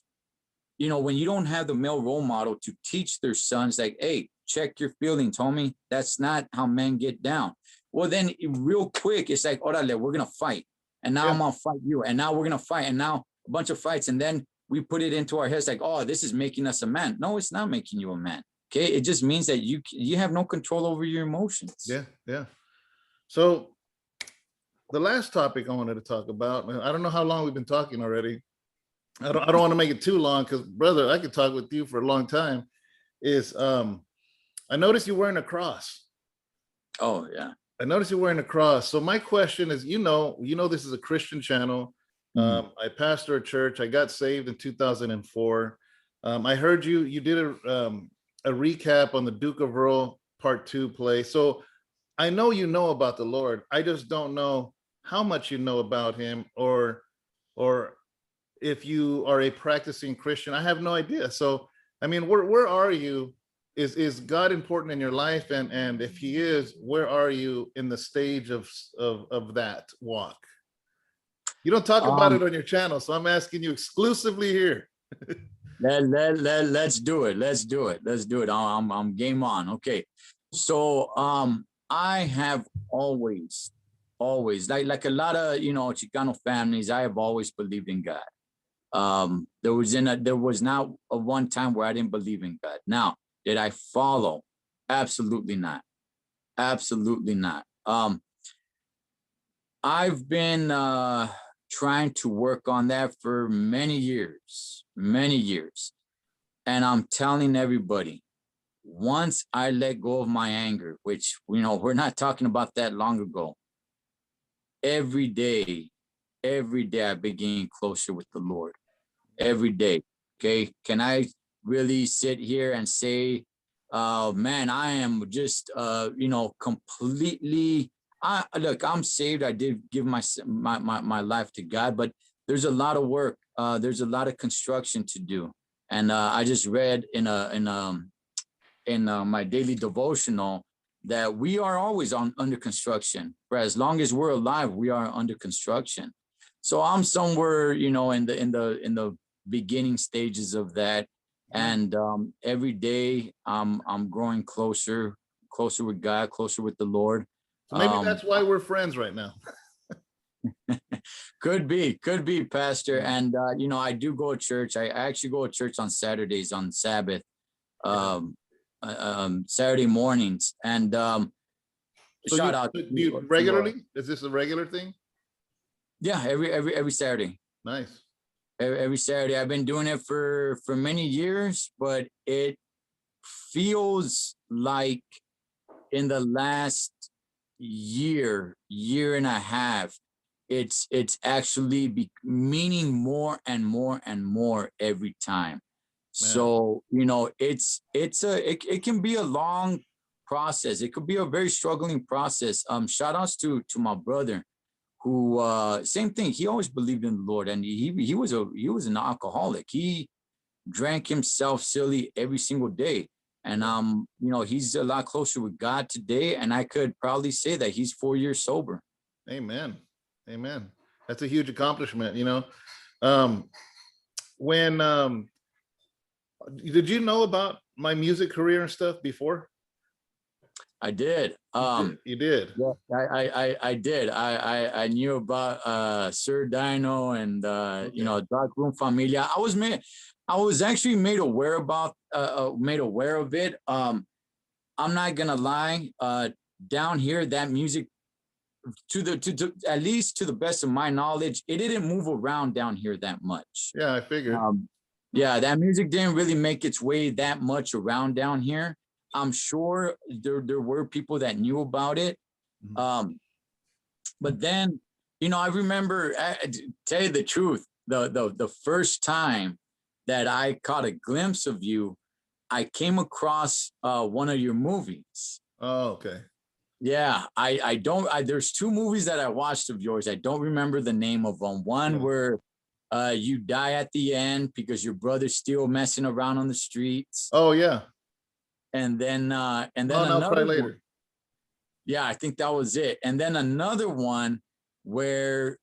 you know, when you don't have the male role model to teach their sons, like, hey, check your feelings, homie. That's not how men get down. Well, then real quick, it's like, orale, we're going to fight. And now I'm going to fight you. And now we're going to fight. And now a bunch of fights. And then we put it into our heads like, oh, this is making us a man. No, it's not making you a man. Okay. It just means that you have no control over your emotions. Yeah. So the last topic I wanted to talk about, I don't know how long we've been talking already. I don't want to make it too long because, brother, I could talk with you for a long time. Is I noticed you're wearing a cross. Oh, yeah. I noticed you're wearing a cross. So my question is, you know, this is a Christian channel. I pastor a church. I got saved in 2004. I heard you did a recap on the Duke of Earl Part 2 play. So I know you know about the Lord. I just don't know how much you know about him, or if you are a practicing Christian. I have no idea. So, I mean, where are you? Is God important in your life? And if he is, where are you in the stage of that walk? You don't talk about it on your channel, so I'm asking you exclusively here. Let's do it. Let's do it. I'm game on. Okay. So I have always like a lot of, you know, Chicano families, I have always believed in God. There was not a one time where I didn't believe in God. Now, did I follow? Absolutely not. Absolutely not. I've been trying to work on that for many years. And I'm telling everybody, once I let go of my anger, which, you know, we're not talking about that long ago, every day I begin closer with the Lord. Every day. Okay. Can I really sit here and say, man, I am just, you know, completely, look, I'm saved. I did give my life to God, but there's a lot of work. There's a lot of construction to do. And I just read in my daily devotional that we are always under construction. For as long as we're alive, we are under construction. So I'm somewhere, you know, in the beginning stages of that. And every day I'm growing closer with God, closer with the Lord. So maybe that's why we're friends right now. Could be, Pastor. And you know, I do go to church. I actually go to church on Saturdays, on Sabbath, Saturday mornings. And So shout out. do you regularly? Is this a regular thing? Yeah, every Saturday. Nice. Every Saturday. I've been doing it for many years, but it feels like in the last year and a half, it's actually meaning more and more every time. So, you know, it can be a long process. It could be a very struggling process. Shout outs to my brother, who same thing. He always believed in the Lord, and he was an alcoholic. He drank himself silly every single day. And he's a lot closer with God today, and I could probably say that he's 4 years sober. Amen. Amen. That's a huge accomplishment. When did you know about my music career and stuff before? I did. You did. Yeah, I did. I knew about Sir Dyno and Darkroom, Familia. I was actually made aware of it. I'm not gonna lie. Down here, that music, to at least to the best of my knowledge, it didn't move around down here that much. Yeah, I figured. Yeah, that music didn't really make its way that much around down here. I'm sure there were people that knew about it. But then, I remember, to tell you the truth, the first time that I caught a glimpse of you, I came across one of your movies. Oh, okay. Yeah, there's two movies that I watched of yours. I don't remember the name of them. One where you die at the end because your brother's still messing around on the streets. Oh, yeah. And then Another later. One, yeah, I think that was it. And then another one where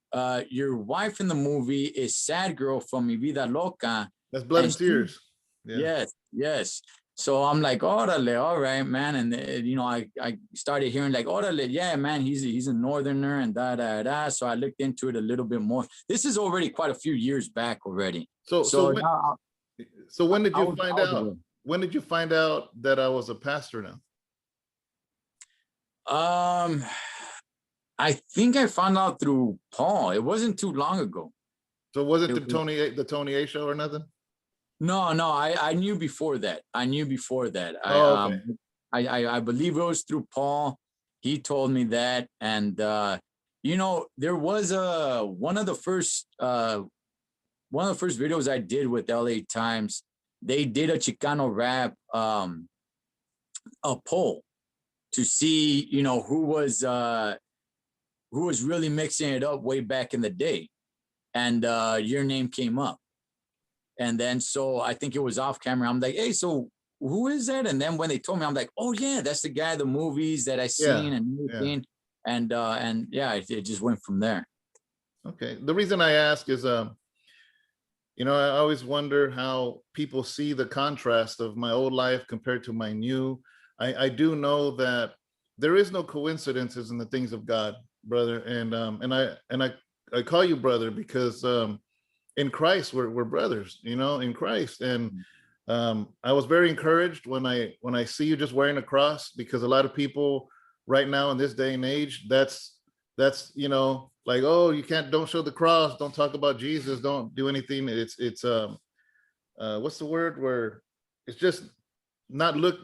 your wife in the movie is Sad Girl from Mi Vida Loca. That's Blood and Tears. Yeah. Yes. So I'm like, orale, all right, man. And I started hearing like, orale, yeah, man, he's a northerner and da. So I looked into it a little bit more. This is already quite a few years back already. So when did you find out? When did you find out that I was a pastor now? I think I found out through Paul. It wasn't too long ago. So was it the Tony A show or nothing? No, I knew before that. Oh, okay. I believe it was through Paul. He told me that. And there was one of the first videos I did with LA Times. They did a Chicano rap a poll to see, who was really mixing it up way back in the day. And your name came up. And then, so I think it was off camera. I'm like, hey, so who is that? And then when they told me, I'm like, oh yeah, that's the guy, the movies that I seen and everything. Yeah. And it just went from there. Okay. The reason I ask is, I always wonder how people see the contrast of my old life compared to my new. I do know that there is no coincidences in the things of God, brother. And I call you brother because in Christ we're brothers, in Christ. And I was very encouraged when I see you just wearing a cross, because a lot of people right now in this day and age, that's like, oh, don't show the cross, don't talk about Jesus, don't do anything. It's what's the word, where it's just not look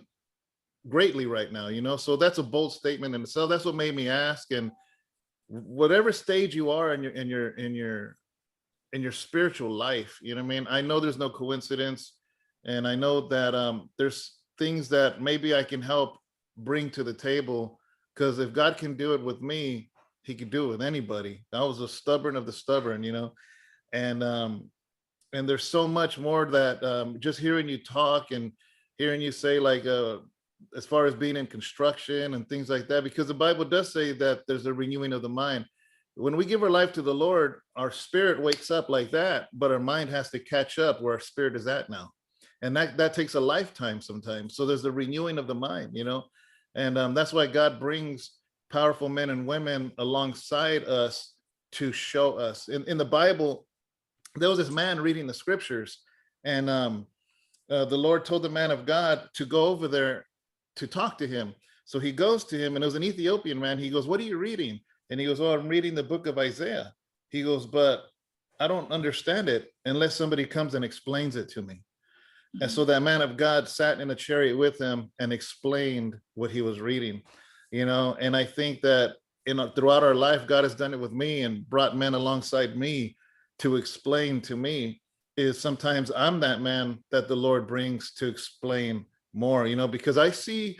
greatly right now, so that's a bold statement in itself. That's what made me ask. And whatever stage you are in your spiritual life, I mean, I know there's no coincidence, and I know that there's things that maybe I can help bring to the table, because if God can do it with me, he could do it with anybody. I was a stubborn of the stubborn, and there's so much more that just hearing you talk and hearing you say, like, as far as being in construction and things like that, because the Bible does say that there's a renewing of the mind. When we give our life to the Lord, our spirit wakes up like that, but our mind has to catch up where our spirit is at now. And that takes a lifetime sometimes. So there's the renewing of the mind, and that's why God brings powerful men and women alongside us to show us. In the Bible, there was this man reading the scriptures, and the Lord told the man of God to go over there to talk to him. So he goes to him, and it was an Ethiopian man. He goes, "What are you reading?" And he goes, "Oh, I'm reading the book of Isaiah." He goes, "But I don't understand it unless somebody comes and explains it to me." And so that man of God sat in a chariot with him and explained what he was reading, and I think that throughout our life, God has done it with me and brought men alongside me to explain to me. Is sometimes I'm that man that the Lord brings to explain more, because I see,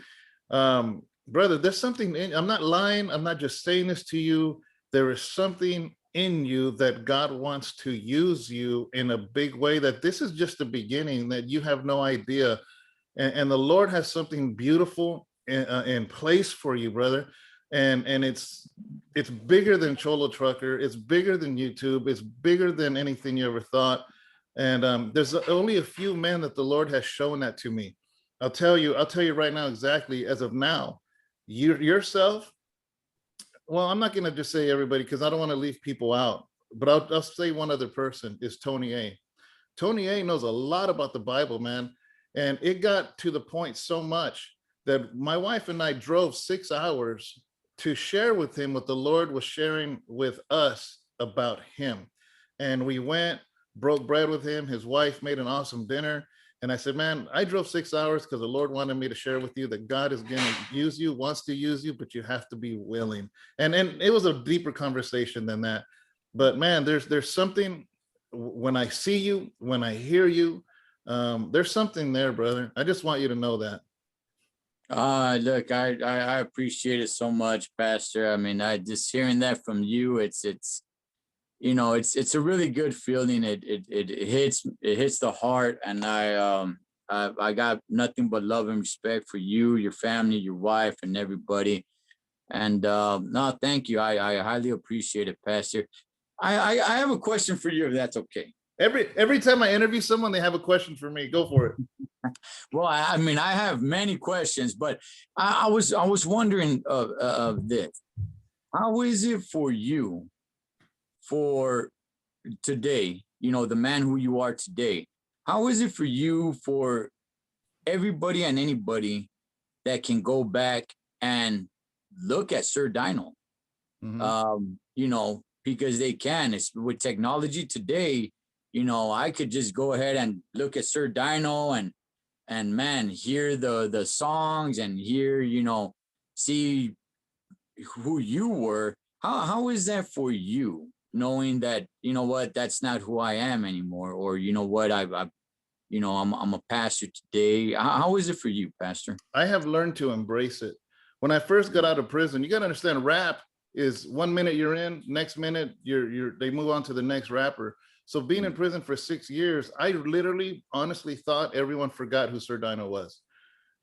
brother, there's something I'm not lying. I'm not just saying this to you. There is something in you that God wants to use you in a big way, that this is just the beginning, that you have no idea. and the Lord has something beautiful in place for you, brother. And it's bigger than Cholo Trucker. It's bigger than YouTube. It's bigger than anything you ever thought. And there's only a few men that the Lord has shown that to me. I'll tell you right now, exactly as of now, yourself. Well, I'm not going to just say everybody, because I don't want to leave people out, but I'll say one other person is Tony A. Tony A knows a lot about the Bible, man. And it got to the point so much that my wife and I drove 6 hours to share with him what the Lord was sharing with us about him. And we went, broke bread with him. His wife made an awesome dinner. And I said, man, I drove 6 hours because the Lord wanted me to share with you that God is going to use you, wants to use you, but you have to be willing. And it was a deeper conversation than that. But man, there's something when I see you, when I hear you, there's something there, brother. I just want you to know that. Look, I appreciate it so much, Pastor. I mean, I just hearing that from you, it's you know, it's a really good feeling. It hits the heart, and I got nothing but love and respect for you, your family, your wife, and everybody. And no, thank you. I highly appreciate it, Pastor. I have a question for you, if that's okay. Every time I interview someone, they have a question for me. Go for it. Well, I mean, I have many questions, but I was wondering of this. How is it for you for today, you know, the man who you are today? How is it for you, for everybody and anybody that can go back and look at Sir Dyno? You know, because they can. It's with technology today, you know, I could just go ahead and look at Sir Dyno and man, hear the songs and hear, you know, see who you were. How is that for you, knowing that, you know what, that's not who I am anymore, or you know what, I you know, I'm a pastor today. How is it for you, Pastor? I have learned to embrace it. When I first got out of prison, you got to understand, rap is 1 minute you're in, next minute they move on to the next rapper. So being in prison for 6 years, I literally, honestly thought everyone forgot who Sir Dyno was.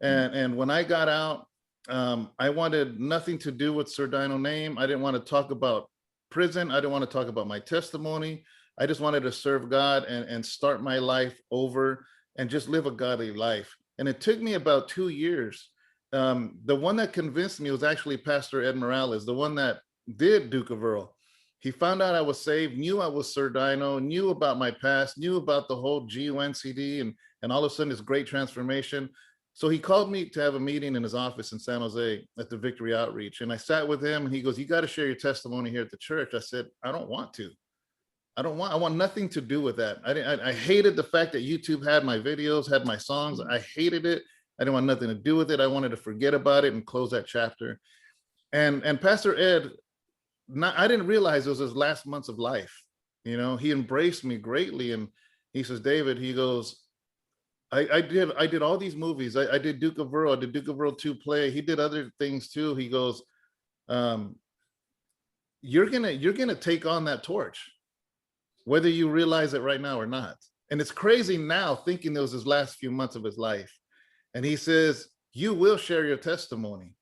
And when I got out, I wanted nothing to do with Sir Dyno name. I didn't want to talk about prison. I didn't want to talk about my testimony. I just wanted to serve God and start my life over and just live a godly life. And it took me about 2 years. The one that convinced me was actually Pastor Ed Morales, the one that did Duke of Earl. He found out I was saved, knew I was Sir Dyno, knew about my past, knew about the whole GUN CD, and all of a sudden this great transformation. So he called me to have a meeting in his office in San Jose at the Victory Outreach. And I sat with him and he goes, you got to share your testimony here at the church. I said, I don't want to. I want nothing to do with that. I hated the fact that YouTube had my videos, had my songs. I hated it. I didn't want nothing to do with it. I wanted to forget about it and close that chapter. And Pastor Ed, I didn't realize it was his last months of life. You know, he embraced me greatly. And he says, David, he goes, I did all these movies. I did Duke of Earl, I did Duke of Earl 2 play. He did other things too. He goes, you're gonna take on that torch, whether you realize it right now or not. And it's crazy now thinking it was his last few months of his life. And he says, you will share your testimony.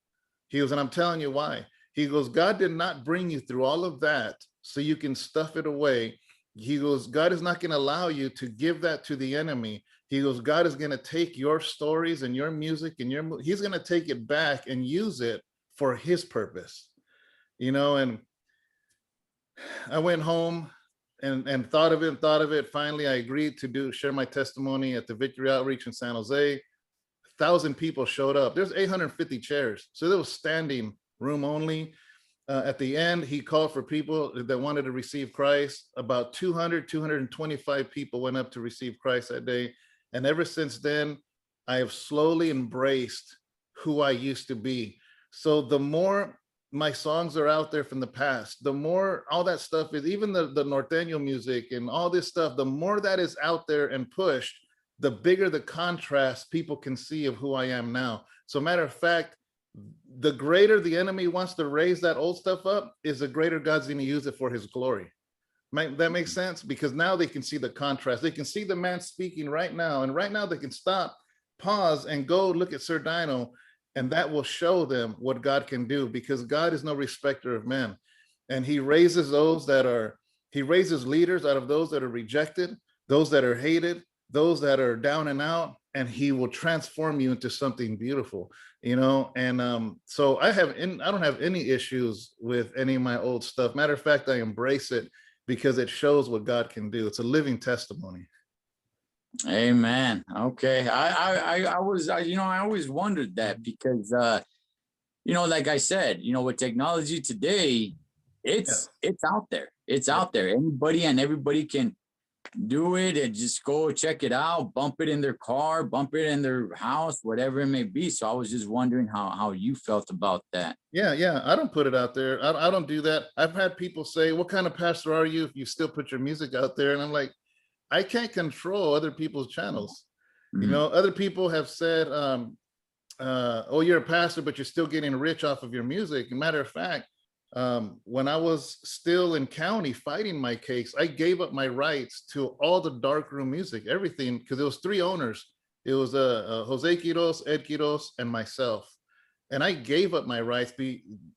He goes, and I'm telling you why. He goes, God did not bring you through all of that so you can stuff it away. He goes, God is not going to allow you to give that to the enemy. He goes, God is going to take your stories and your music and he's going to take it back and use it for his purpose. You know, and I went home and thought of it. Finally, I agreed to share my testimony at the Victory Outreach in San Jose. 1,000 people showed up. There's 850 chairs. So there was standing room only. At the end, he called for people that wanted to receive Christ. About 225 people went up to receive Christ that day. And ever since then, I have slowly embraced who I used to be. So the more my songs are out there from the past, the more all that stuff is, even the Norteño music and all this stuff, the more that is out there and pushed, the bigger the contrast people can see of who I am now. So matter of fact, the greater the enemy wants to raise that old stuff up, is the greater God's going to use it for his glory. That makes sense? Because now they can see the contrast. They can see the man speaking right now. And right now they can stop, pause and go look at Sir Dyno, and that will show them what God can do, because God is no respecter of men. And he raises he raises leaders out of those that are rejected, those that are hated, those that are down and out, and he will transform you into something beautiful, And so I don't have any issues with any of my old stuff. Matter of fact, I embrace it because it shows what God can do. It's a living testimony. Amen. Okay. I always wondered that because, like I said, with technology today, it's out there. It's out there. Anybody and everybody can do it and just go check it out, bump it in their car, bump it in their house, whatever it may be. So I was just wondering how you felt about that. Yeah. I don't put it out there. I don't do that. I've had people say, what kind of pastor are you if you still put your music out there? And I'm like, I can't control other people's channels. Mhm. Other people have said, oh, you're a pastor, but you're still getting rich off of your music. Matter of fact, when I was still in county fighting my case, I gave up my rights to all the Darkroom music, everything, because there was 3 owners. It was Jose Quiros, Ed Quiros, and myself. And I gave up my rights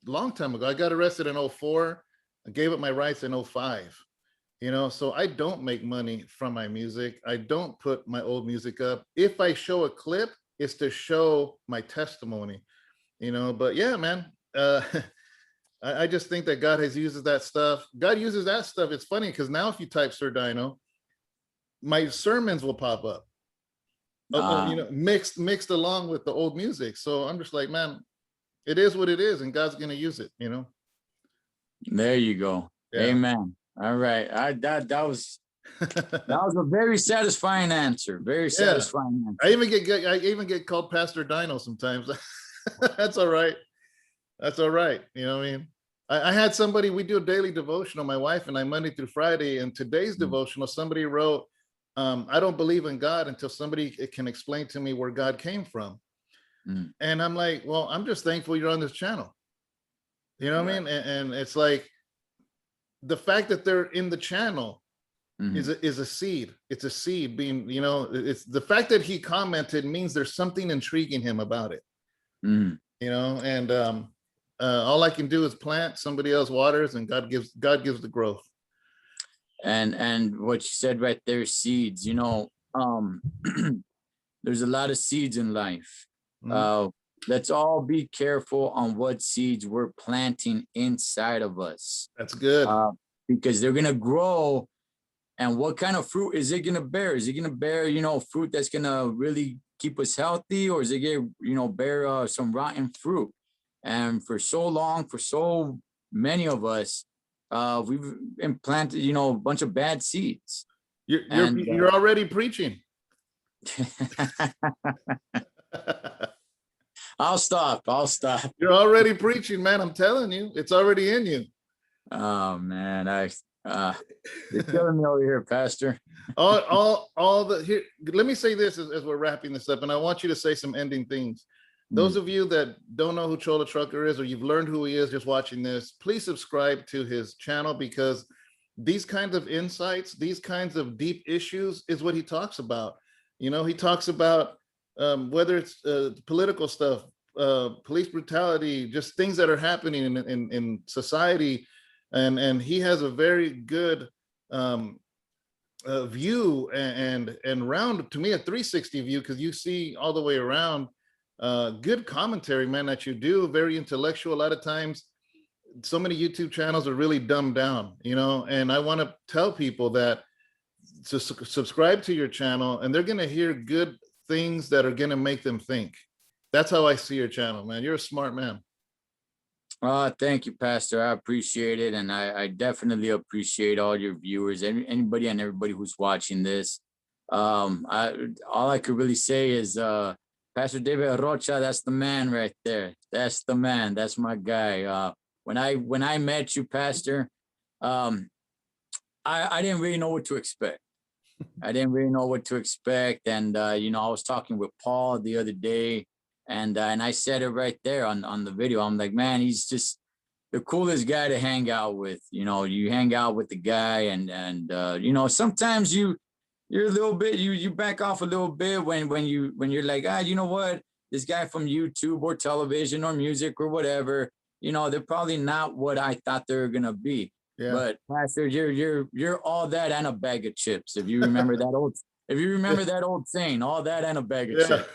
long time ago. I got arrested in 2004. I gave up my rights in 2005. So I don't make money from my music. I don't put my old music up. If I show a clip, it's to show my testimony, but yeah, man, I just think that God uses that stuff. God uses that stuff. It's funny because now if you type Sir Dyno, my sermons will pop up, mixed along with the old music. So I'm just like, man, it is what it is, and God's going to use it, There you go. Yeah. Amen. All right. That was a very satisfying answer. Very satisfying answer. I even get called Pastor Dyno sometimes. That's all right. That's all right. You know what I mean? I had somebody, we do a daily devotional, my wife and I, Monday through Friday, and today's devotional, somebody wrote, I don't believe in God until somebody can explain to me where God came from. And I'm like, well, I'm just thankful you're on this channel. You know what I mean? And it's like, the fact that they're in the channel is a seed. It's a seed being, it's the fact that he commented means there's something intriguing him about it. And all I can do is plant, somebody else waters, and God gives the growth. And what you said right there, seeds, there's a lot of seeds in life. Let's all be careful on what seeds we're planting inside of us. That's good. Because they're going to grow. And what kind of fruit is it going to bear? Is it going to bear, fruit that's going to really keep us healthy? Or is it going to, bear some rotten fruit? And for so long, for so many of us, we've implanted, a bunch of bad seeds. You're already preaching. I'll stop. You're already preaching, man. I'm telling you, it's already in you. Oh man, you're killing me over here, Pastor. Here. Let me say this as we're wrapping this up, and I want you to say some ending things. Those of you that don't know who Cholo Trucker is, or you've learned who he is just watching this, please subscribe to his channel, because these kinds of insights, these kinds of deep issues is what he talks about. He talks about whether it's political stuff, police brutality, just things that are happening in society. And he has a very good view and round, to me, a 360 view, because you see all the way around. Good commentary, man, that you do. Very intellectual. A lot of times, so many YouTube channels are really dumbed down, and I want to tell people that to subscribe to your channel, and they're going to hear good things that are going to make them think. That's how I see your channel, man. You're a smart man. Thank you, Pastor. I appreciate it. And I definitely appreciate all your viewers, anybody and everybody who's watching this. All I could really say is, Pastor David Rocha, that's the man right there. That's the man. That's my guy. When I met you, Pastor, I didn't really know what to expect. And, I was talking with Paul the other day, and I said it right there on the video. I'm like, man, he's just the coolest guy to hang out with. You hang out with the guy, and sometimes you you're a little bit, you back off a little bit when you're like, you know what, this guy from YouTube or television or music or whatever, they're probably not what I thought they were gonna be. Yeah. But Pastor, you're all that and a bag of chips. If you remember that old saying, all that and a bag of chips.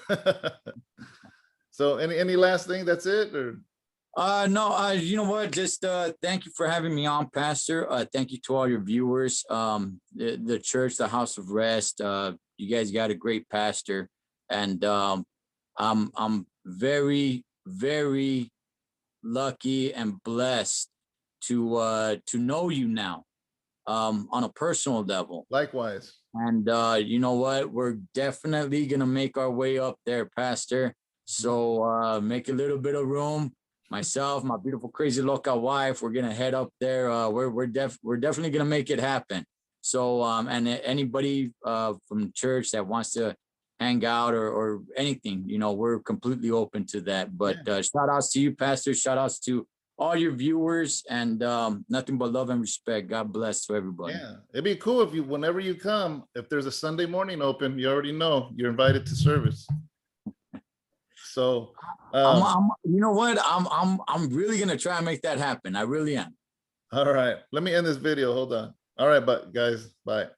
So any last thing? That's it, or? No, you know what? Just thank you for having me on, Pastor. Thank you to all your viewers. The church, the house of rest. You guys got a great pastor, and I'm very, very lucky and blessed to know you now, on a personal level. Likewise. And you know what? We're definitely gonna make our way up there, Pastor. So make a little bit of room. Myself, my beautiful, crazy loca wife, we're gonna head up there. We're definitely gonna make it happen. So and anybody from church that wants to hang out or anything, we're completely open to that. But shout outs to you, Pastor. Shout outs to all your viewers, and nothing but love and respect. God bless to everybody. Yeah, it'd be cool if whenever you come, if there's a Sunday morning open, you already know you're invited to service. So, you know what? I'm really gonna try and make that happen. I really am. All right, let me end this video. Hold on. All right, but guys, bye.